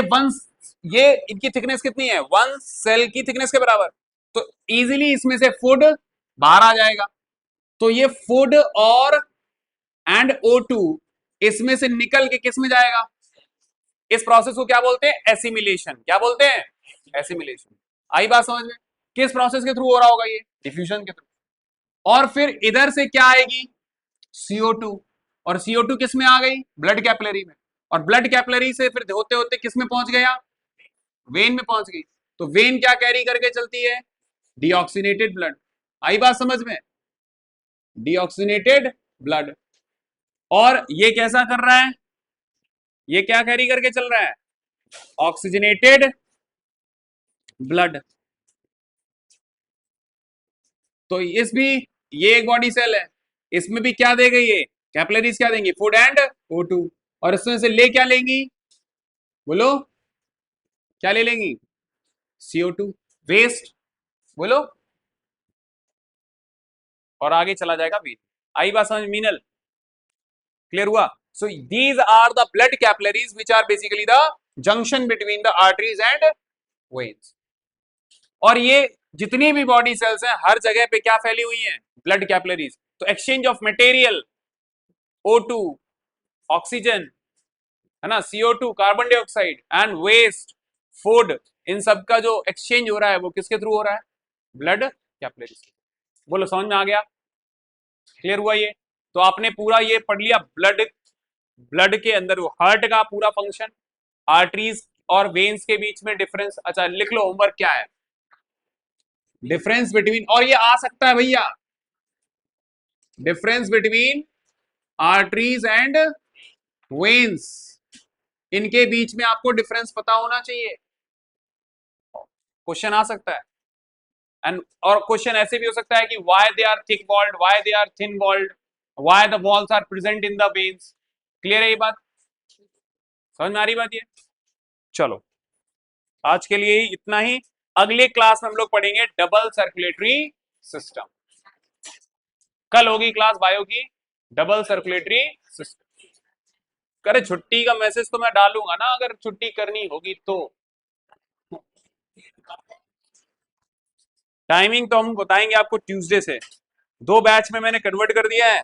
इनकी थिकनेस कितनी है, 1 सेल की थिकनेस के बराबर। तो इजीली इसमें से फूड बाहर आ जाएगा। तो ये फूड और एंड O2 इसमें से निकल के किस में जाएगा? इस प्रोसेस को क्या बोलते हैं? एसिमिलेशन। क्या बोलते हैं? एसिमिलेशन। आई बात समझ में? किस प्रोसेस के थ्रू हो रहा होगा ये? डिफ्यूजन के थ्रू। और फिर इधर से क्या आएगी? CO2। और CO2 किस में आ गई? ब्लड कैपिलरी में। और ब्लड कैपिलरी से फिर होते होते किस में पहुंच गया? वेन में पहुंच गई। तो वेन क्या कैरी करके चलती है? Deoxygenated blood. आई बात समझ में? Deoxygenated blood. और ये कैसा कर रहा है? ये क्या कैरी करके चल रहा है? Oxygenated blood. तो इस भी, ये एक बॉडी सेल है, इसमें भी क्या देगा ये? कैपिलरीज क्या देंगी? Food and O2। और इसमें से ले क्या लेंगी? बोलो, क्या ले लेंगी? CO2 waste. बोलो। और आगे चला जाएगा वेट। आई बात समझ? मीनल क्लियर हुआ? So these are the blood capillaries which are basically the junction between the arteries and veins. और ये जितनी भी बॉडी सेल्स हैं हर जगह पे क्या फैली हुई हैं? Blood capillaries. तो exchange of material, O2 oxygen, है ना, CO2 carbon dioxide and waste food, इन सब का जो एक्सचेंज हो रहा है वो किसके थ्रू हो रहा है? Blood capillaries. बोलो समझ में आ गया? क्लियर हुआ ये? तो आपने पूरा ये पढ़ लिया ब्लड, ब्लड के अंदर वो हार्ट का पूरा फंक्शन, आर्टरीज और वेन्स के बीच में डिफरेंस। अच्छा लिख लो होमवर्क क्या है? डिफरेंस बिटवीन, और ये आ सकता है भैया, difference between arteries and veins, इनके बीच में आपको डिफरेंस पता होना चाहिए। क्वेश्चन आ सकता है। एंड और क्वेश्चन ऐसे भी हो सकता है कि why they are thick walled, why they are thin walled, why the walls are present in the veins. Clear है ये बात? समझ में आ रही बात ये? चलो आज के लिए इतना ही। अगले क्लास में हम लोग पढ़ेंगे डबल सर्कुलेटरी सिस्टम। कल होगी क्लास बायो की, डबल सर्कुलेटरी सिस्टम। करे छुट्टी का मैसेज तो मैं डालूंगा ना अगर छुट्टी करनी होगी तो। टाइमिंग तो हम बताएंगे आपको ट्यूसडे से। 2 बैच में मैंने कन्वर्ट कर दिया है।